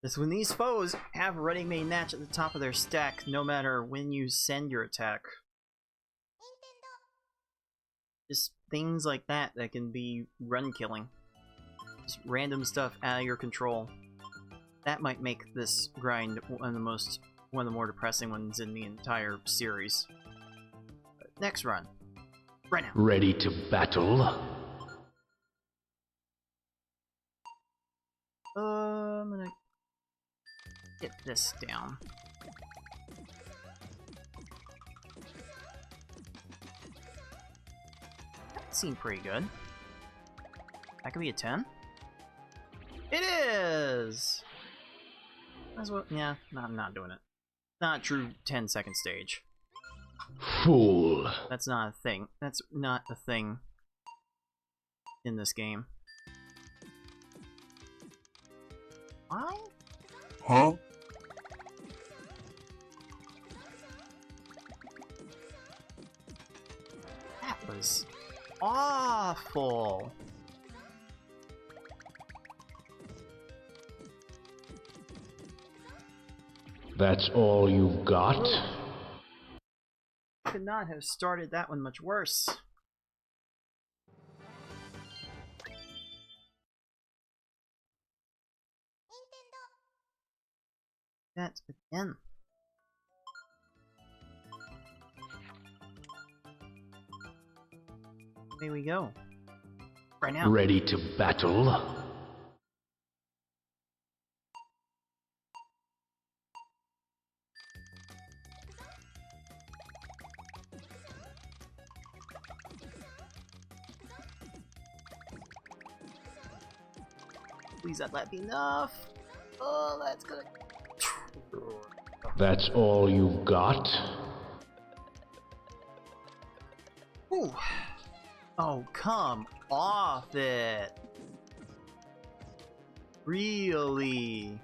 It's when these foes have a ready-made match at the top of their stack, no matter when you send your attack. Just things like that can be run killing. Just random stuff out of your control. That might make this grind one of the more depressing ones in the entire series. Next run. Right now. Ready to battle? I'm gonna get this down. That seemed pretty good. That could be a 10? It is! As well, yeah, no, I'm not doing it. Not a true 10-second stage. Fool. That's not a thing. That's not a thing in this game. Why? Huh? That was awful. That's all you've got? Could not have started that one much worse. that again. Here we go. Right now. Ready to battle? Please let that be enough. Oh, that's good. That's all you got? Ooh. Oh, come off it. Really?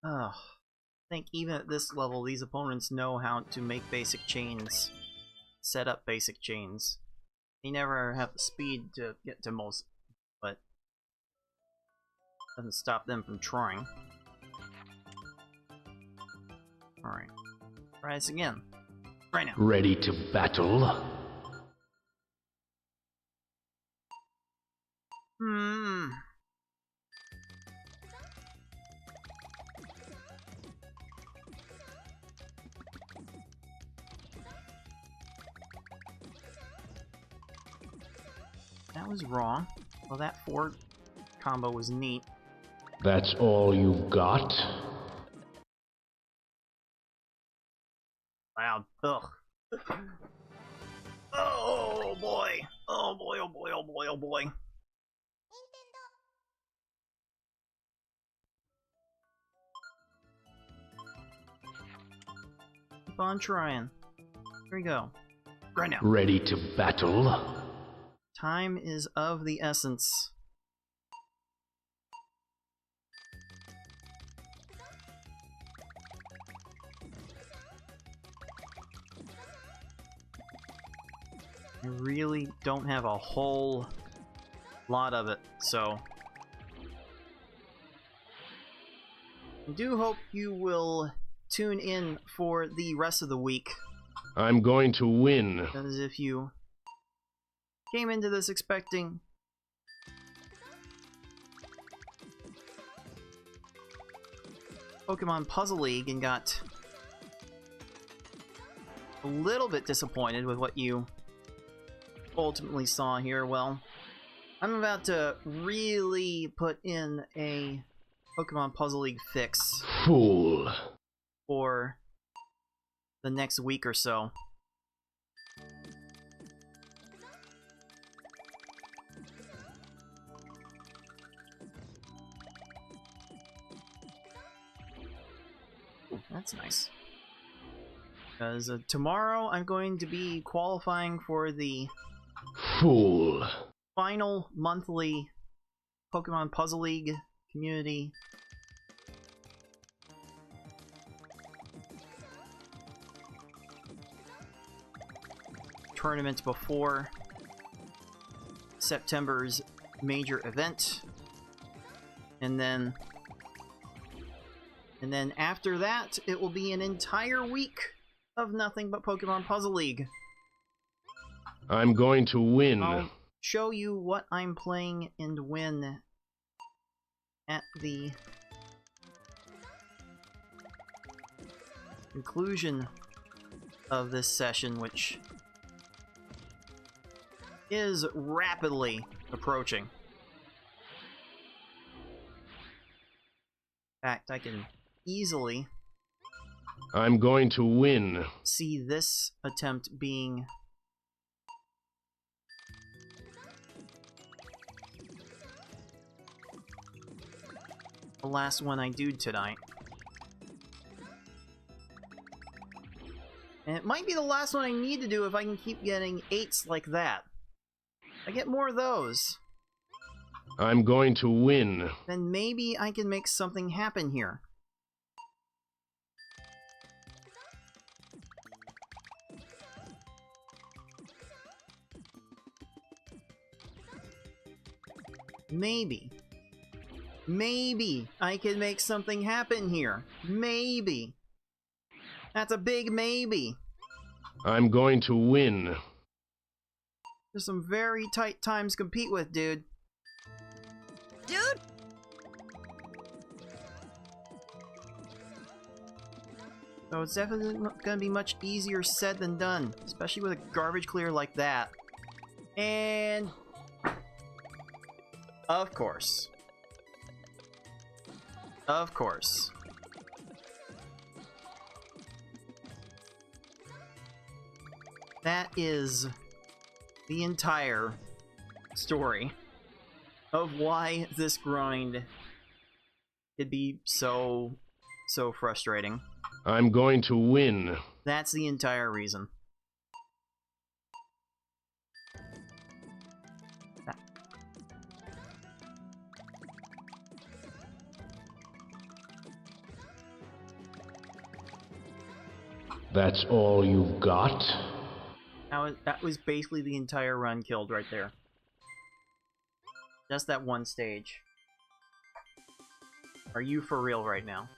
Ugh. I think even at this level, these opponents know how to make basic chains. Set up basic chains. They never have the speed to get to most, but doesn't stop them from trying. Alright. Try this again. Right now. Ready to battle? That was wrong. Well, that 4 combo was neat. That's all you've got? Wow. Ugh. Oh boy. Oh boy, oh boy, oh boy, oh boy. Keep on trying. Here we go. Right now. Ready to battle? Time is of the essence. I really don't have a whole lot of it, so I do hope you will tune in for the rest of the week. I'm going to win. Because if you came into this expecting Pokemon Puzzle League and got a little bit disappointed with what you ultimately saw here, well, I'm about to really put in a Pokemon Puzzle League fix Fool. for the next week or so. Ooh, that's nice. Because tomorrow I'm going to be qualifying for the Fool. final monthly Pokemon Puzzle League community tournament before September's major event, and then after that it will be an entire week of nothing but Pokemon Puzzle League. I'm going to win. I'll show you what I'm playing and when at the conclusion of this session, which is rapidly approaching. In fact, I can easily I'm going to win. see this attempt being the last one I do tonight. And it might be the last one I need to do if I can keep getting 8s like that. If I get more of those, I'm going to win. then maybe I can make something happen here. Maybe. Maybe I can make something happen here. Maybe. That's a big maybe. I'm going to win. There's some very tight times to compete with, dude. Dude! So it's definitely gonna be much easier said than done, especially with a garbage clear like that. And... Of course. Of course. That is the entire story of why this grind could be so frustrating. I'm going to win. That's the entire reason. That's all you've got? That was basically the entire run killed right there. Just that one stage. Are you for real right now?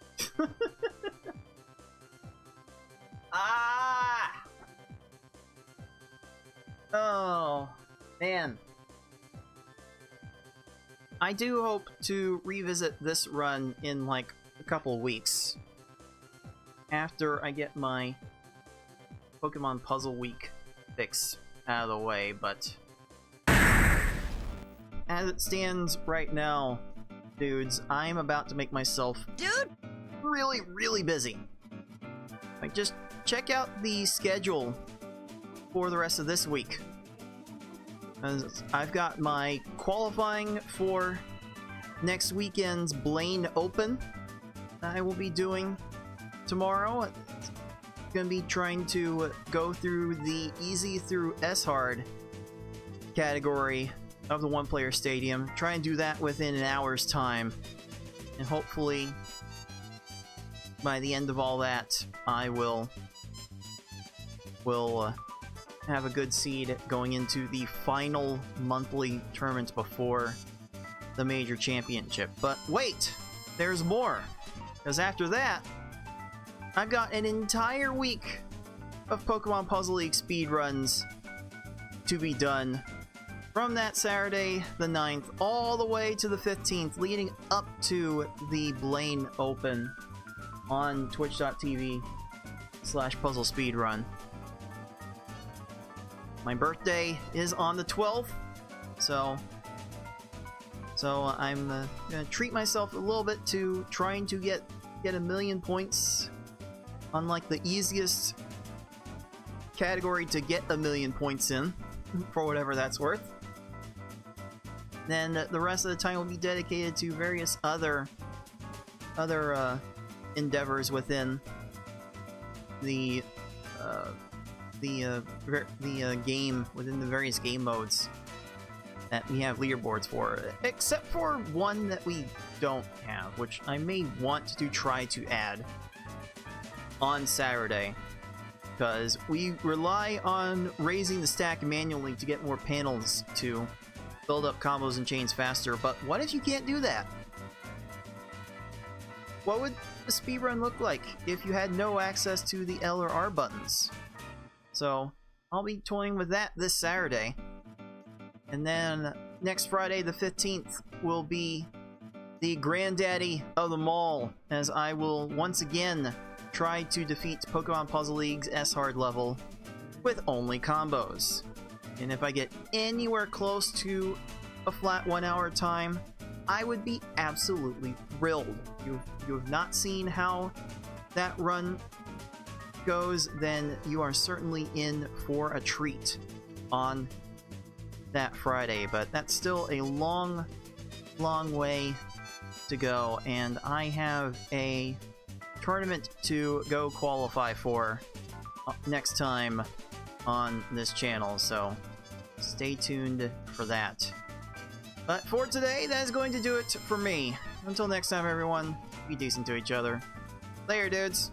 Ah! Oh, man. I do hope to revisit this run in like a couple weeks. After I get my Pokemon Puzzle Week fix out of the way, but as it stands right now, dudes, I'm about to make myself really busy. Like, just check out the schedule for the rest of this week. As I've got my qualifying for next weekend's Blaine Open that I will be doing tomorrow. Gonna be trying to go through the easy through S-hard category of the one-player stadium. Try and do that within an hour's time, and hopefully by the end of all that, I will have a good seed going into the final monthly tournament before the major championship. But wait, there's more, because after that, I've got an entire week of Pokemon Puzzle League speedruns to be done from that Saturday the 9th all the way to the 15th, leading up to the Blaine Open on twitch.tv/puzzlespeedrun. My birthday is on the 12th, so I'm gonna treat myself a little bit to trying to get 1,000,000 points on like the easiest category to get 1,000,000 points in, for whatever that's worth. Then the rest of the time will be dedicated to various other endeavors within the game, within the various game modes that we have leaderboards for, except for one that we don't have, which I may want to try to add on Saturday, because we rely on raising the stack manually to get more panels to build up combos and chains faster. But what if you can't do that? What would the speedrun look like if you had no access to the L or R buttons? So I'll be toying with that this Saturday, and then next Friday the 15th will be the granddaddy of them all, as I will once again try to defeat Pokemon Puzzle League's S-hard level with only combos. And if I get anywhere close to a flat 1 hour time, I would be absolutely thrilled. You have not seen how that run goes, then you are certainly in for a treat on that Friday. But that's still a long way to go, and I have a tournament to go qualify for next time on this channel, so stay tuned for that. But for today, that is going to do it for me. Until next time, everyone, be decent to each other. Later, dudes.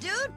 Dude!